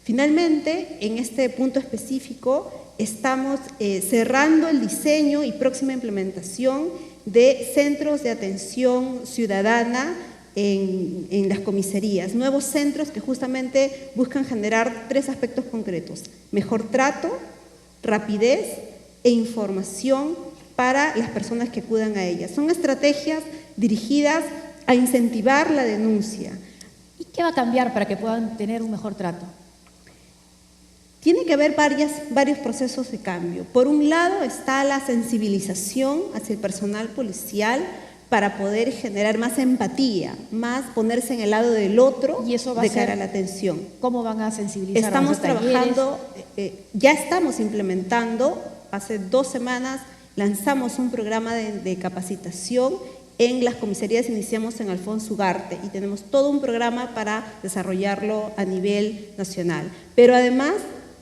H: Finalmente, en este punto específico, estamos cerrando el diseño y próxima implementación de centros de atención ciudadana en las comisarías, nuevos centros que justamente buscan generar tres aspectos concretos: mejor trato, rapidez e información para las personas que acudan a ellas. Son estrategias dirigidas a incentivar la denuncia.
A: ¿Y qué va a cambiar para que puedan tener un mejor trato?
H: Tiene que haber varios procesos de cambio. Por un lado está la sensibilización hacia el personal policial para poder generar más empatía, más ponerse en el lado del otro
A: y eso va
H: de cara a la atención.
A: ¿Cómo van a sensibilizar?
H: Estamos trabajando, ya estamos implementando, hace 2 semanas lanzamos un programa de capacitación en las comisarías. Iniciamos en Alfonso Ugarte y tenemos todo un programa para desarrollarlo a nivel nacional. Pero además,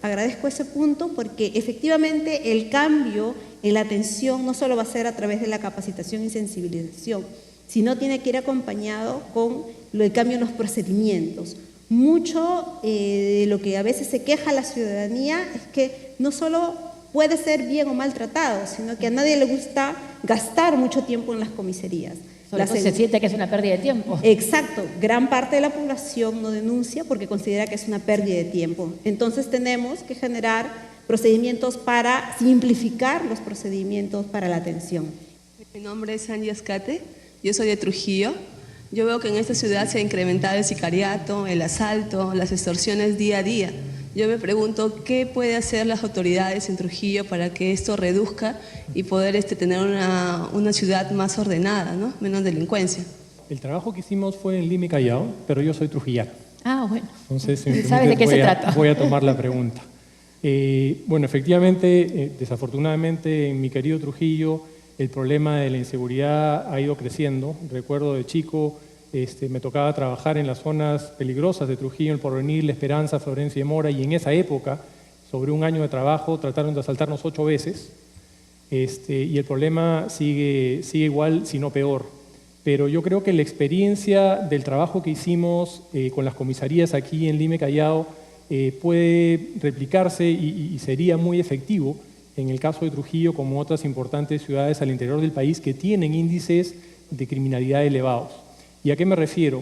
H: agradezco ese punto porque efectivamente el cambio en la atención no solo va a ser a través de la capacitación y sensibilización, sino tiene que ir acompañado con el cambio en los procedimientos. Mucho de lo que a veces se queja la ciudadanía es que no solo puede ser bien o mal tratado, sino que a nadie le gusta gastar mucho tiempo en las comisarías.
A: Sobre todo se siente que es una pérdida de tiempo.
H: Exacto, gran parte de la población no denuncia porque considera que es una pérdida de tiempo. Entonces tenemos que generar procedimientos para simplificar los procedimientos para la atención.
L: Mi nombre es Angie Escate, yo soy de Trujillo. Yo veo que en esta ciudad se ha incrementado el sicariato, el asalto, las extorsiones día a día. Yo me pregunto qué puede hacer las autoridades en Trujillo para que esto reduzca y poder tener una ciudad más ordenada, ¿no? Menos delincuencia.
K: El trabajo que hicimos fue en Lima y Callao, pero yo soy trujillano.
A: Ah, bueno.
K: Entonces,
A: ¿sabes de qué se trata?
K: Voy a tomar la pregunta. Bueno, efectivamente, desafortunadamente en mi querido Trujillo, el problema de la inseguridad ha ido creciendo. Recuerdo de chico, me tocaba trabajar en las zonas peligrosas de Trujillo, El Porvenir, La Esperanza, Florencia y Mora, y en esa época, sobre un año de trabajo, trataron de asaltarnos 8 veces, y el problema sigue igual, si no peor. Pero yo creo que la experiencia del trabajo que hicimos con las comisarías aquí en Lima y Callao puede replicarse y sería muy efectivo en el caso de Trujillo, como otras importantes ciudades al interior del país que tienen índices de criminalidad elevados. ¿Y a qué me refiero?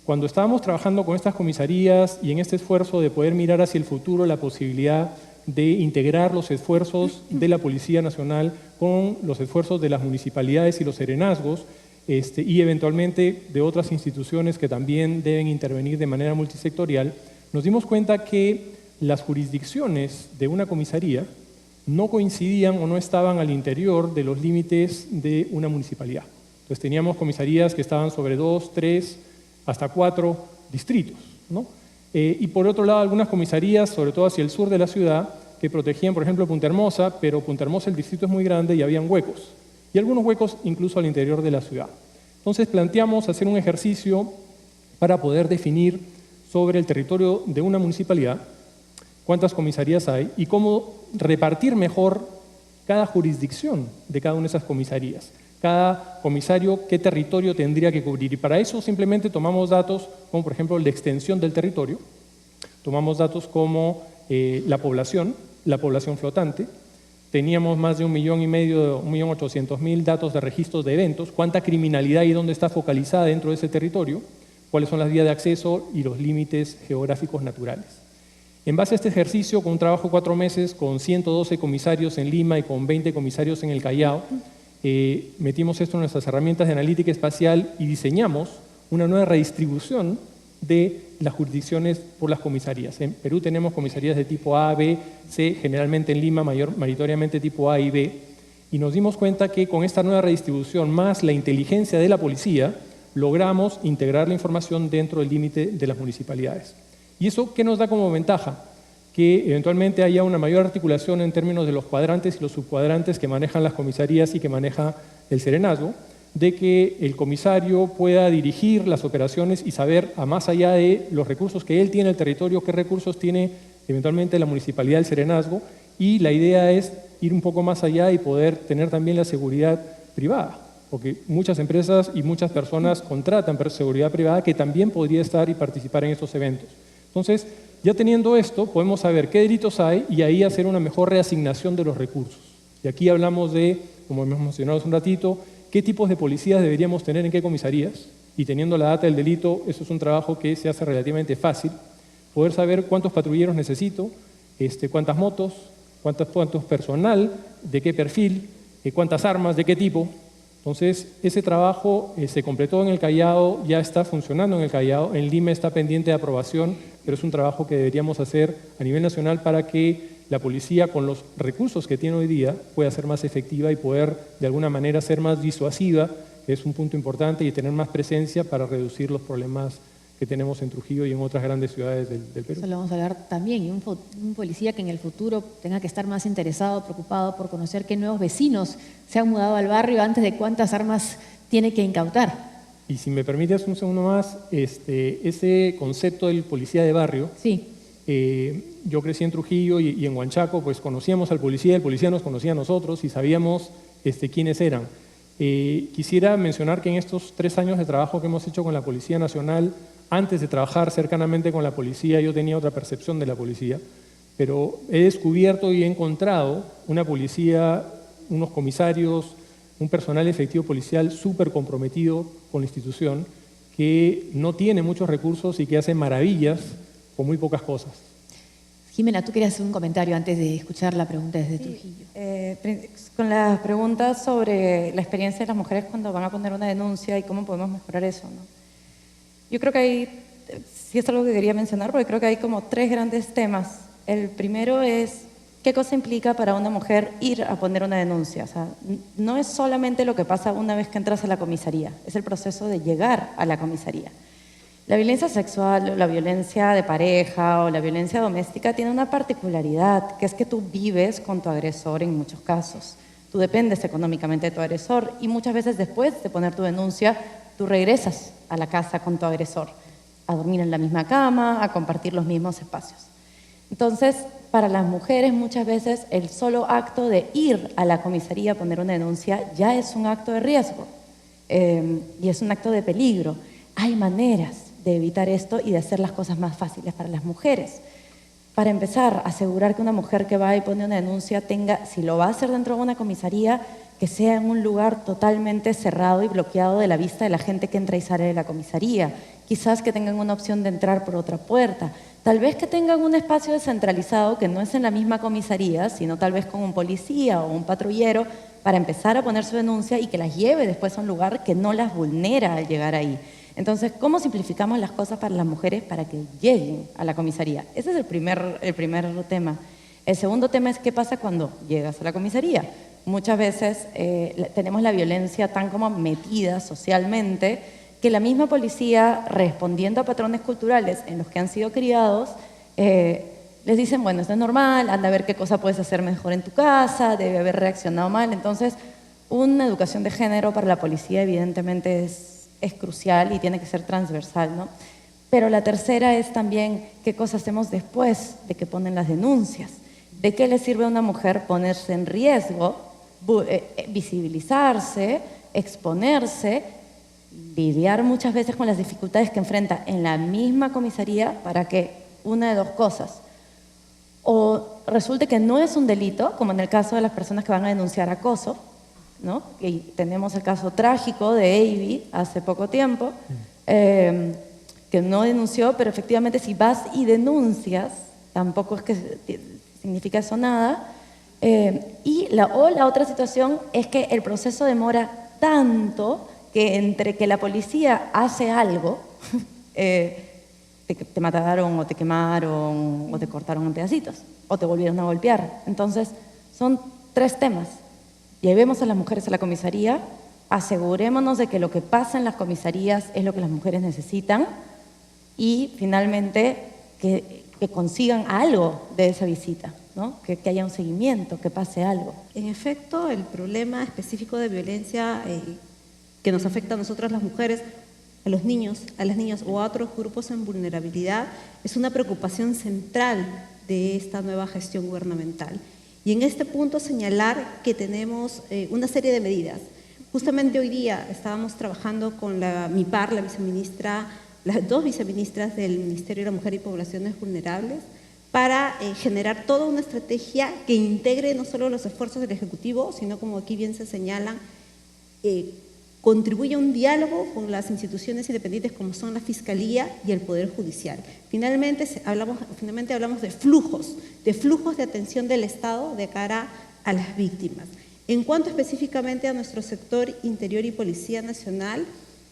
K: Cuando estábamos trabajando con estas comisarías y en este esfuerzo de poder mirar hacia el futuro la posibilidad de integrar los esfuerzos de la Policía Nacional con los esfuerzos de las municipalidades y los serenazgos, y eventualmente de otras instituciones que también deben intervenir de manera multisectorial, nos dimos cuenta que las jurisdicciones de una comisaría no coincidían o no estaban al interior de los límites de una municipalidad. Entonces teníamos comisarías que estaban sobre 2, 3, hasta 4 distritos, ¿no? Y por otro lado, algunas comisarías, sobre todo hacia el sur de la ciudad, que protegían, por ejemplo, Punta Hermosa, pero Punta Hermosa el distrito es muy grande y habían huecos. Y algunos huecos incluso al interior de la ciudad. Entonces planteamos hacer un ejercicio para poder definir sobre el territorio de una municipalidad cuántas comisarías hay y cómo repartir mejor cada jurisdicción de cada una de esas comisarías. Cada comisario, qué territorio tendría que cubrir. Y para eso simplemente tomamos datos como, por ejemplo, la extensión del territorio, tomamos datos como la población flotante, teníamos más de 1.800.000 datos de registros de eventos, cuánta criminalidad y dónde está focalizada dentro de ese territorio, cuáles son las vías de acceso y los límites geográficos naturales. En base a este ejercicio, con un trabajo de 4 meses, con 112 comisarios en Lima y con 20 comisarios en el Callao, metimos esto en nuestras herramientas de analítica espacial y diseñamos una nueva redistribución de las jurisdicciones por las comisarías. En Perú tenemos comisarías de tipo A, B, C, generalmente en Lima mayoritariamente tipo A y B, y nos dimos cuenta que con esta nueva redistribución más la inteligencia de la policía, logramos integrar la información dentro del límite de las municipalidades. ¿Y eso qué nos da como ventaja? Que eventualmente haya una mayor articulación en términos de los cuadrantes y los subcuadrantes que manejan las comisarías y que maneja el serenazgo, de que el comisario pueda dirigir las operaciones y saber, a más allá de los recursos que él tiene en el territorio, qué recursos tiene eventualmente la municipalidad del serenazgo, y la idea es ir un poco más allá y poder tener también la seguridad privada, porque muchas empresas y muchas personas contratan seguridad privada que también podría estar y participar en estos eventos. Entonces, ya teniendo esto, podemos saber qué delitos hay y ahí hacer una mejor reasignación de los recursos. Y aquí hablamos de, como hemos mencionado hace un ratito, qué tipos de policías deberíamos tener en qué comisarías, y teniendo la data del delito, eso es un trabajo que se hace relativamente fácil, poder saber cuántos patrulleros necesito, cuántas motos, cuántos personal, de qué perfil, cuántas armas, de qué tipo. Entonces, ese trabajo se completó en el Callao, ya está funcionando en el Callao, en Lima está pendiente de aprobación, pero es un trabajo que deberíamos hacer a nivel nacional para que la policía, con los recursos que tiene hoy día, pueda ser más efectiva y poder, de alguna manera, ser más disuasiva, que es un punto importante, y tener más presencia para reducir los problemas que tenemos en Trujillo y en otras grandes ciudades del Perú.
A: Eso lo vamos a hablar también. Y un policía que en el futuro tenga que estar más interesado, preocupado por conocer qué nuevos vecinos se han mudado al barrio antes de cuántas armas tiene que incautar.
K: Y si me permites un segundo más, ese concepto del policía de barrio,
A: sí.
K: Yo crecí en Trujillo y en Huanchaco, pues conocíamos al policía, el policía nos conocía a nosotros y sabíamos quiénes eran. Quisiera mencionar que en estos 3 años de trabajo que hemos hecho con la Policía Nacional, antes de trabajar cercanamente con la policía, yo tenía otra percepción de la policía, pero he descubierto y he encontrado una policía, unos comisarios, un personal efectivo policial súper comprometido con la institución, que no tiene muchos recursos y que hace maravillas con muy pocas cosas.
A: Jimena, tú querías hacer un comentario antes de escuchar la pregunta desde Trujillo.
J: Con las preguntas sobre la experiencia de las mujeres cuando van a poner una denuncia y cómo podemos mejorar eso, ¿no? Yo creo que hay, sí es algo que quería mencionar, porque creo que hay como 3 grandes temas. El primero es qué cosa implica para una mujer ir a poner una denuncia. O sea, no es solamente lo que pasa una vez que entras a la comisaría, es el proceso de llegar a la comisaría. La violencia sexual, la violencia de pareja o la violencia doméstica tiene una particularidad, que es que tú vives con tu agresor en muchos casos. Tú dependes económicamente de tu agresor y muchas veces después de poner tu denuncia, tú regresas a la casa con tu agresor, a dormir en la misma cama, a compartir los mismos espacios. Entonces, para las mujeres muchas veces el solo acto de ir a la comisaría a poner una denuncia ya es un acto de riesgo y es un acto de peligro. Hay maneras de evitar esto y de hacer las cosas más fáciles para las mujeres. Para empezar, asegurar que una mujer que va y pone una denuncia tenga, si lo va a hacer dentro de una comisaría, que sea en un lugar totalmente cerrado y bloqueado de la vista de la gente que entra y sale de la comisaría. Quizás que tengan una opción de entrar por otra puerta. Tal vez que tengan un espacio descentralizado que no es en la misma comisaría, sino tal vez con un policía o un patrullero para empezar a poner su denuncia y que las lleve después a un lugar que no las vulnera al llegar ahí. Entonces, ¿cómo simplificamos las cosas para las mujeres para que lleguen a la comisaría? Ese es el primer tema. El segundo tema es qué pasa cuando llegas a la comisaría. Muchas veces tenemos la violencia tan como metida socialmente que la misma policía, respondiendo a patrones culturales en los que han sido criados, les dicen, bueno, esto es normal, anda a ver qué cosa puedes hacer mejor en tu casa, debe haber reaccionado mal. Entonces, una educación de género para la policía evidentemente es crucial y tiene que ser transversal, ¿no? Pero la tercera es también qué cosa hacemos después de que ponen las denuncias. ¿De qué le sirve a una mujer ponerse en riesgo, visibilizarse, exponerse, lidiar muchas veces con las dificultades que enfrenta en la misma comisaría para que una de 2 cosas? O resulte que no es un delito, como en el caso de las personas que van a denunciar acoso, ¿no? Y tenemos el caso trágico de Avi hace poco tiempo, que no denunció, pero efectivamente si vas y denuncias, tampoco es que significa eso nada. Y la otra situación es que el proceso demora tanto que entre que la policía hace algo, te mataron o te quemaron o te cortaron en pedacitos o te volvieron a golpear. Entonces, son 3 temas. Llevemos a las mujeres a la comisaría, asegurémonos de que lo que pasa en las comisarías es lo que las mujeres necesitan y finalmente que consigan algo de esa visita, ¿no? Que haya un seguimiento, que pase algo.
H: En efecto, el problema específico de violencia que nos afecta a nosotras las mujeres, a los niños, a las niñas o a otros grupos en vulnerabilidad es una preocupación central de esta nueva gestión gubernamental. Y en este punto señalar que tenemos una serie de medidas. Justamente hoy día estábamos trabajando con mi par, la viceministra, las 2 viceministras del Ministerio de la Mujer y Poblaciones Vulnerables, para generar toda una estrategia que integre no solo los esfuerzos del Ejecutivo, sino como aquí bien se señalan, contribuye a un diálogo con las instituciones independientes como son la Fiscalía y el Poder Judicial. Finalmente hablamos de flujos de atención del Estado de cara a las víctimas. En cuanto específicamente a nuestro sector interior y Policía Nacional,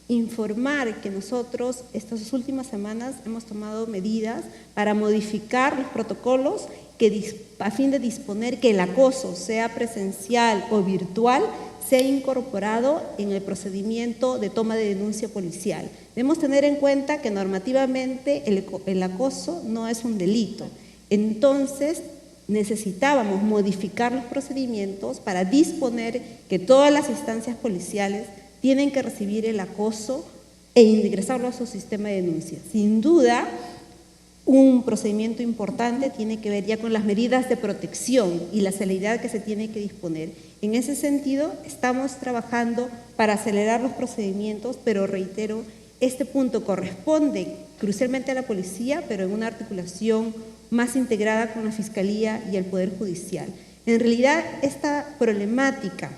H: informar que nosotros estas últimas semanas hemos tomado medidas para modificar los protocolos a fin de disponer que el acoso, sea presencial o virtual, sea incorporado en el procedimiento de toma de denuncia policial. Debemos tener en cuenta que normativamente el acoso no es un delito. Entonces, necesitábamos modificar los procedimientos para disponer que todas las instancias policiales tienen que recibir el acoso e ingresarlo a su sistema de denuncia. Sin duda, un procedimiento importante tiene que ver ya con las medidas de protección y la celeridad que se tiene que disponer. En ese sentido, estamos trabajando para acelerar los procedimientos, pero reitero, este punto corresponde crucialmente a la policía, pero en una articulación más integrada con la Fiscalía y el Poder Judicial. En realidad, esta problemática,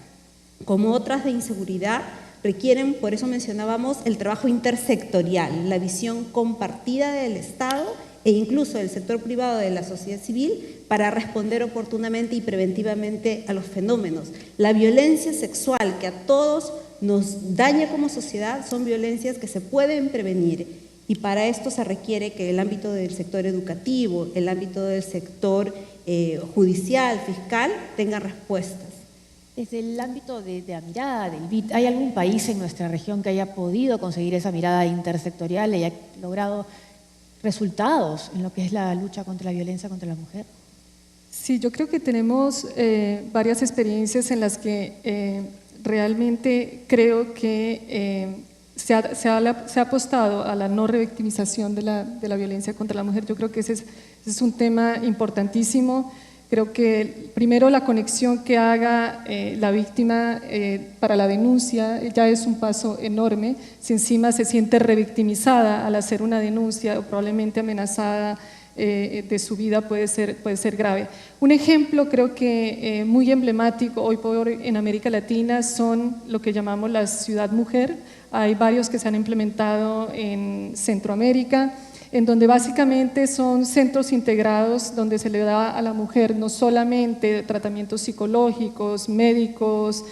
H: como otras de inseguridad, requieren, por eso mencionábamos, el trabajo intersectorial, la visión compartida del Estado e incluso del sector privado de la sociedad civil para responder oportunamente y preventivamente a los fenómenos. La violencia sexual que a todos nos daña como sociedad son violencias que se pueden prevenir y para esto se requiere que el ámbito del sector educativo, el ámbito del sector judicial, fiscal, tenga respuestas.
A: Desde el ámbito de la mirada del BID, ¿hay algún país en nuestra región que haya podido conseguir esa mirada intersectorial y haya logrado resultados en lo que es la lucha contra la violencia contra la mujer?
I: Sí, yo creo que tenemos varias experiencias en las que realmente creo que se ha apostado a la no revictimización de la violencia contra la mujer. Yo creo que ese es un tema importantísimo. Creo que primero la conexión que haga la víctima para la denuncia ya es un paso enorme. Si encima se siente revictimizada al hacer una denuncia o probablemente amenazada de su vida puede ser grave. Un ejemplo creo que muy emblemático hoy por hoy en América Latina son lo que llamamos la ciudad mujer. Hay varios que se han implementado en Centroamérica, en donde básicamente son centros integrados donde se le da a la mujer no solamente tratamientos psicológicos, médicos,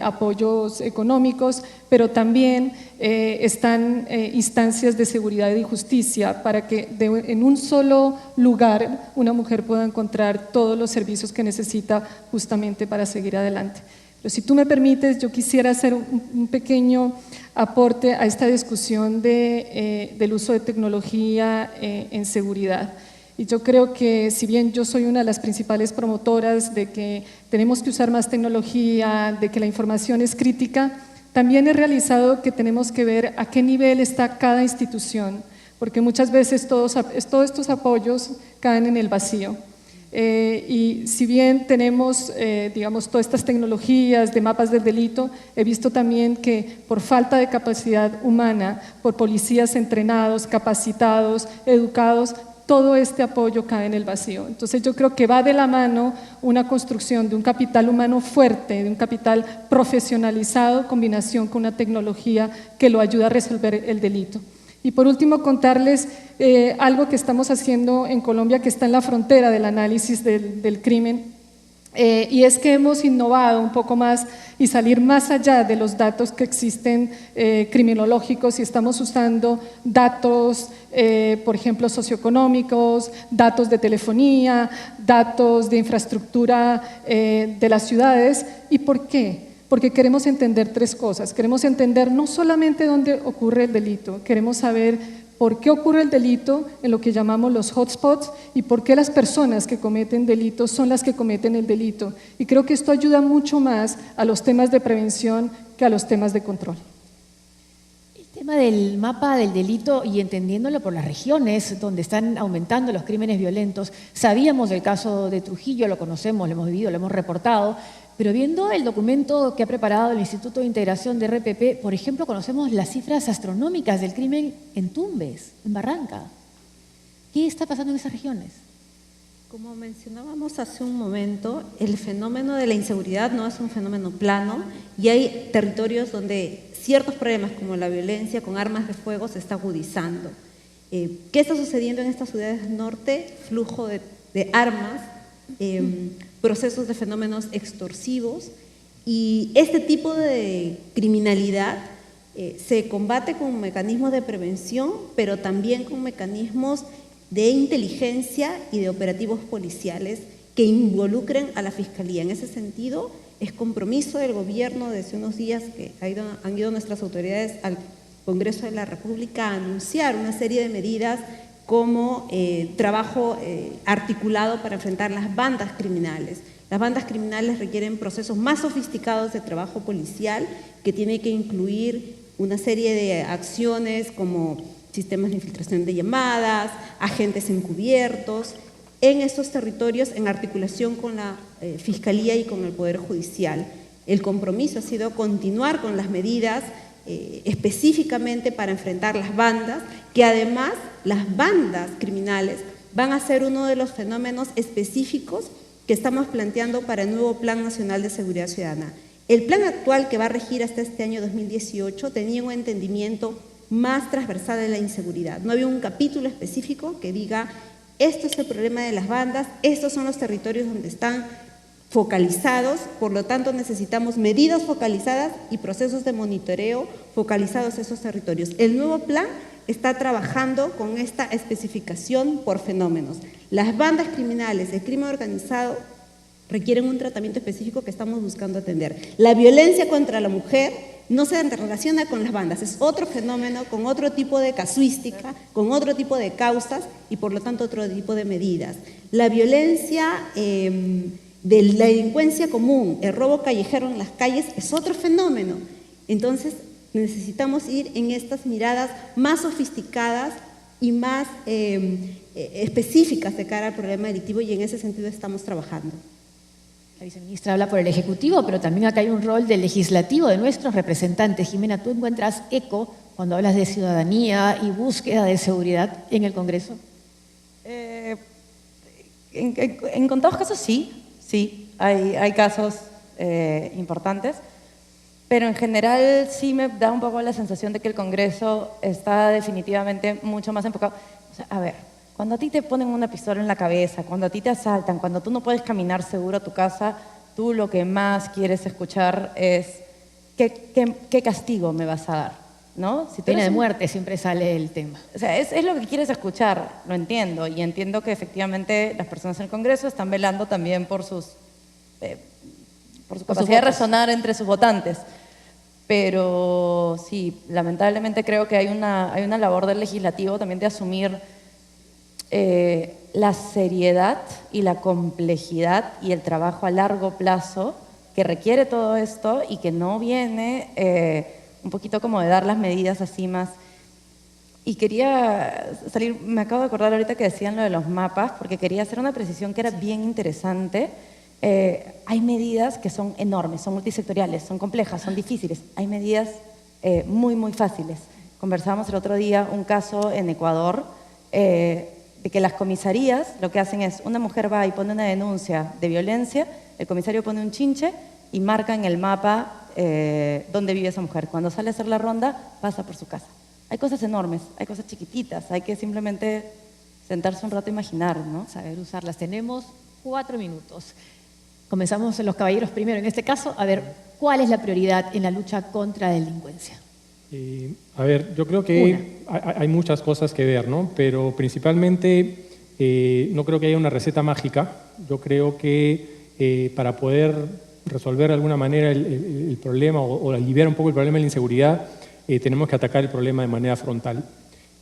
I: apoyos económicos, pero también están instancias de seguridad y justicia para que en un solo lugar una mujer pueda encontrar todos los servicios que necesita justamente para seguir adelante. Pero si tú me permites, yo quisiera hacer un pequeño aporte a esta discusión del uso de tecnología en seguridad. Y yo creo que si bien yo soy una de las principales promotoras de que tenemos que usar más tecnología, de que la información es crítica, también he realizado que tenemos que ver a qué nivel está cada institución, porque muchas veces todos estos apoyos caen en el vacío. Y si bien tenemos, digamos, todas estas tecnologías de mapas del delito, he visto también que por falta de capacidad humana, por policías entrenados, capacitados, educados, todo este apoyo cae en el vacío. Entonces yo creo que va de la mano una construcción de un capital humano fuerte, de un capital profesionalizado, en combinación con una tecnología que lo ayuda a resolver el delito. Y por último, contarles algo que estamos haciendo en Colombia que está en la frontera del análisis del crimen, y es que hemos innovado un poco más y salir más allá de los datos que existen criminológicos y estamos usando datos, por ejemplo, socioeconómicos, datos de telefonía, datos de infraestructura de las ciudades. ¿Y por qué? Porque queremos entender tres cosas. Queremos entender no solamente dónde ocurre el delito, queremos saber por qué ocurre el delito en lo que llamamos los hotspots y por qué las personas que cometen delitos son las que cometen el delito. Y creo que esto ayuda mucho más a los temas de prevención que a los temas de control.
A: El tema del mapa del delito y entendiéndolo por las regiones donde están aumentando los crímenes violentos, sabíamos del caso de Trujillo, lo conocemos, lo hemos vivido, lo hemos reportado, pero viendo el documento que ha preparado el Instituto de Integración de RPP, por ejemplo, conocemos las cifras astronómicas del crimen en Tumbes, en Barranca. ¿Qué está pasando en esas regiones?
H: Como mencionábamos hace un momento, el fenómeno de la inseguridad no es un fenómeno plano y hay territorios donde ciertos problemas como la violencia con armas de fuego se está agudizando. ¿Qué está sucediendo en estas ciudades norte? Flujo de armas, procesos de fenómenos extorsivos y este tipo de criminalidad se combate con mecanismos de prevención, pero también con mecanismos de inteligencia y de operativos policiales que involucren a la Fiscalía. En ese sentido, Es compromiso del gobierno desde unos días que han ido nuestras autoridades al Congreso de la República a anunciar una serie de medidas como trabajo articulado para enfrentar las bandas criminales. Las bandas criminales requieren procesos más sofisticados de trabajo policial que tiene que incluir una serie de acciones como sistemas de infiltración de llamadas, agentes encubiertos, en estos territorios en articulación con la Fiscalía y con el Poder Judicial. El compromiso ha sido continuar con las medidas específicamente para enfrentar las bandas, que además las bandas criminales van a ser uno de los fenómenos específicos que estamos planteando para el nuevo Plan Nacional de Seguridad Ciudadana. El plan actual que va a regir hasta este año 2018 tenía un entendimiento más transversal de la inseguridad. No había un capítulo específico que diga esto es el problema de las bandas, estos son los territorios donde están focalizados, por lo tanto necesitamos medidas focalizadas y procesos de monitoreo focalizados a esos territorios. El nuevo plan está trabajando con esta especificación por fenómenos. Las bandas criminales, el crimen organizado, requieren un tratamiento específico que estamos buscando atender. La violencia contra la mujer no se relaciona con las bandas, es otro fenómeno con otro tipo de casuística, con otro tipo de causas y por lo tanto otro tipo de medidas. La violencia de la delincuencia común, el robo callejero en las calles es otro fenómeno. Entonces necesitamos ir en estas miradas más sofisticadas y más específicas de cara al problema delictivo y en ese sentido estamos trabajando.
A: La viceministra habla por el Ejecutivo, pero también acá hay un rol del legislativo, de nuestros representantes. Jimena, ¿tú encuentras eco cuando hablas de ciudadanía y búsqueda de seguridad en el Congreso?
J: En contados casos sí, hay casos importantes, pero en general sí me da un poco la sensación de que el Congreso está definitivamente mucho más enfocado. O sea, a ver, cuando a ti te ponen una pistola en la cabeza, cuando a ti te asaltan, cuando tú no puedes caminar seguro a tu casa, tú lo que más quieres escuchar es ¿qué castigo me vas a dar? ¿No? Si
A: Pena de muerte siempre sale el tema.
J: O sea, es lo que quieres escuchar, lo entiendo, y entiendo que efectivamente las personas en el Congreso están velando también por su capacidad de resonar entre sus votantes. Pero sí, lamentablemente creo que hay una labor del legislativo también de asumir la seriedad y la complejidad y el trabajo a largo plazo que requiere todo esto y que no viene un poquito como de dar las medidas así más. Y quería salir, me acabo de acordar ahorita que decían lo de los mapas, porque quería hacer una precisión que era bien interesante. Hay medidas que son enormes, son multisectoriales, son complejas, son difíciles. Hay medidas muy, muy fáciles. Conversábamos el otro día un caso en Ecuador de que las comisarías lo que hacen es, una mujer va y pone una denuncia de violencia, el comisario pone un chinche y marca en el mapa dónde vive esa mujer. Cuando sale a hacer la ronda, pasa por su casa. Hay cosas enormes, hay cosas chiquititas, hay que simplemente sentarse un rato a imaginar, ¿no?
A: Saber usarlas. Tenemos 4 minutos. Comenzamos los caballeros primero. En este caso, a ver, ¿cuál es la prioridad en la lucha contra la delincuencia?
K: A ver, yo creo que hay muchas cosas que ver, ¿no? Pero principalmente no creo que haya una receta mágica. Yo creo que para poder resolver de alguna manera el problema o aliviar un poco el problema de la inseguridad, tenemos que atacar el problema de manera frontal.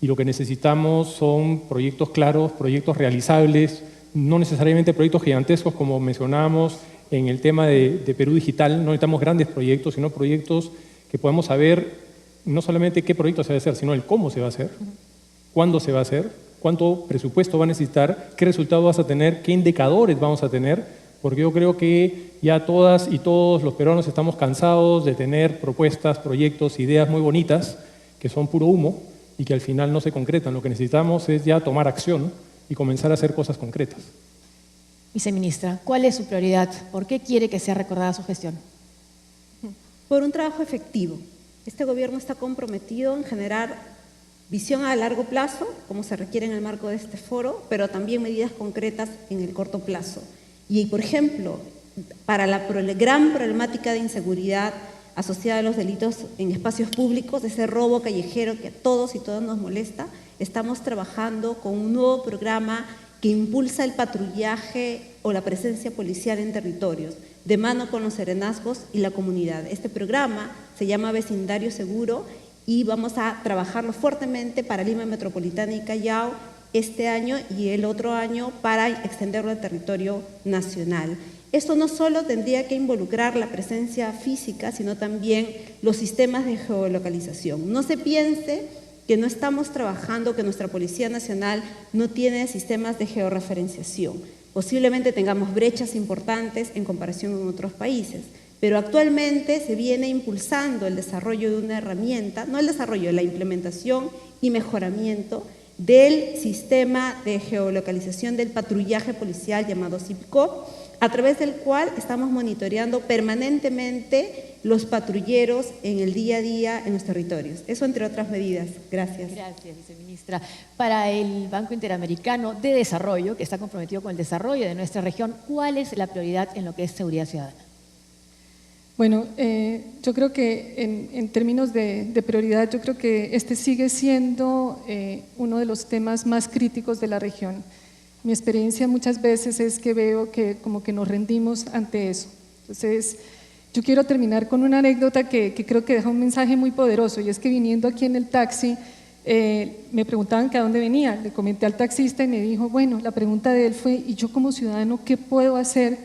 K: Y lo que necesitamos son proyectos claros, proyectos realizables, no necesariamente proyectos gigantescos como mencionábamos en el tema de Perú Digital. No necesitamos grandes proyectos, sino proyectos que podamos saber no solamente qué proyecto se va a hacer, sino el cómo se va a hacer, cuándo se va a hacer, cuánto presupuesto va a necesitar, qué resultados vas a tener, qué indicadores vamos a tener, porque yo creo que ya todas y todos los peruanos estamos cansados de tener propuestas, proyectos, ideas muy bonitas que son puro humo y que al final no se concretan. Lo que necesitamos es ya tomar acción y comenzar a hacer cosas concretas.
A: Viceministra, ¿cuál es su prioridad? ¿Por qué quiere que sea recordada su gestión?
H: Por un trabajo efectivo. Este gobierno está comprometido en generar visión a largo plazo, como se requiere en el marco de este foro, pero también medidas concretas en el corto plazo. Y, por ejemplo, para la gran problemática de inseguridad asociada a los delitos en espacios públicos, ese robo callejero que a todos y todas nos molesta, estamos trabajando con un nuevo programa que impulsa el patrullaje o la presencia policial en territorios, de mano con los serenazgos y la comunidad. Este programa se llama Vecindario Seguro y vamos a trabajarlo fuertemente para Lima Metropolitana y Callao este año y el otro año para extenderlo al territorio nacional. Esto no solo tendría que involucrar la presencia física, sino también los sistemas de geolocalización. No se piense que no estamos trabajando, que nuestra Policía Nacional no tiene sistemas de georreferenciación. Posiblemente tengamos brechas importantes en comparación con otros países, pero actualmente se viene impulsando el desarrollo de una herramienta, no el desarrollo, la implementación y mejoramiento del sistema de geolocalización del patrullaje policial llamado CIPCO, a través del cual estamos monitoreando permanentemente los patrulleros en el día a día en los territorios. Eso entre otras medidas. Gracias.
A: Gracias, viceministra. Para el Banco Interamericano de Desarrollo, que está comprometido con el desarrollo de nuestra región, ¿cuál es la prioridad en lo que es seguridad ciudadana?
I: Bueno, yo creo que en términos de prioridad, yo creo que este sigue siendo uno de los temas más críticos de la región. Mi experiencia muchas veces es que veo que como que nos rendimos ante eso. Entonces, yo quiero terminar con una anécdota que creo que deja un mensaje muy poderoso, y es que viniendo aquí en el taxi, me preguntaban que a dónde venía. Le comenté al taxista y me dijo, bueno, la pregunta de él fue, ¿y yo como ciudadano qué puedo hacer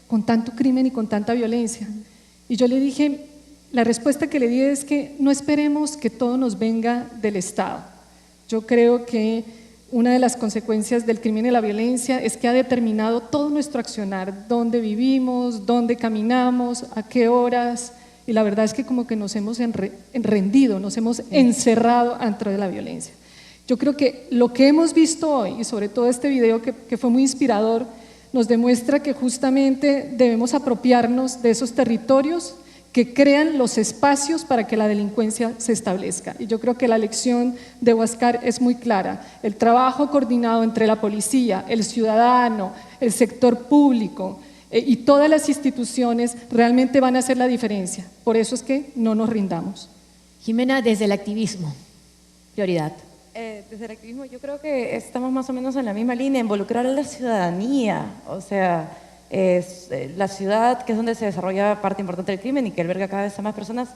I: con tanto crimen y con tanta violencia? Y yo le dije, la respuesta que le di es que no esperemos que todo nos venga del Estado. Yo creo que una de las consecuencias del crimen y la violencia es que ha determinado todo nuestro accionar, dónde vivimos, dónde caminamos, a qué horas, y la verdad es que como que nos hemos rendido, nos hemos encerrado dentro de la violencia. Yo creo que lo que hemos visto hoy, y sobre todo este video que fue muy inspirador, nos demuestra que justamente debemos apropiarnos de esos territorios que crean los espacios para que la delincuencia se establezca. Y yo creo que la lección de Huáscar es muy clara. El trabajo coordinado entre la policía, el ciudadano, el sector público y todas las instituciones realmente van a hacer la diferencia. Por eso es que no nos rindamos.
A: Jimena, desde el activismo, prioridad.
J: Desde el activismo yo creo que estamos más o menos en la misma línea, involucrar a la ciudadanía, o sea, la ciudad, que es donde se desarrolla parte importante del crimen y que alberga cada vez a más personas,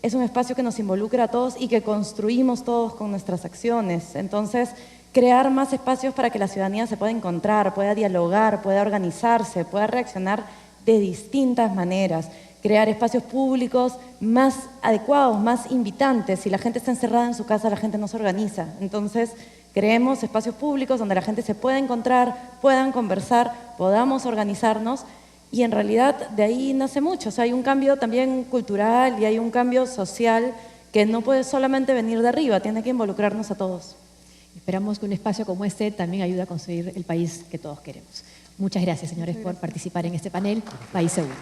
J: es un espacio que nos involucra a todos y que construimos todos con nuestras acciones. Entonces, crear más espacios para que la ciudadanía se pueda encontrar, pueda dialogar, pueda organizarse, pueda reaccionar de distintas maneras, crear espacios públicos más adecuados, más invitantes. Si la gente está encerrada en su casa, la gente no se organiza. Entonces, creemos espacios públicos donde la gente se pueda encontrar, puedan conversar, podamos organizarnos, y en realidad de ahí nace mucho. O sea, hay un cambio también cultural y hay un cambio social que no puede solamente venir de arriba, tiene que involucrarnos a todos.
A: Esperamos que un espacio como este también ayude a construir el país que todos queremos. Muchas gracias, señores, por participar en este panel País Seguro.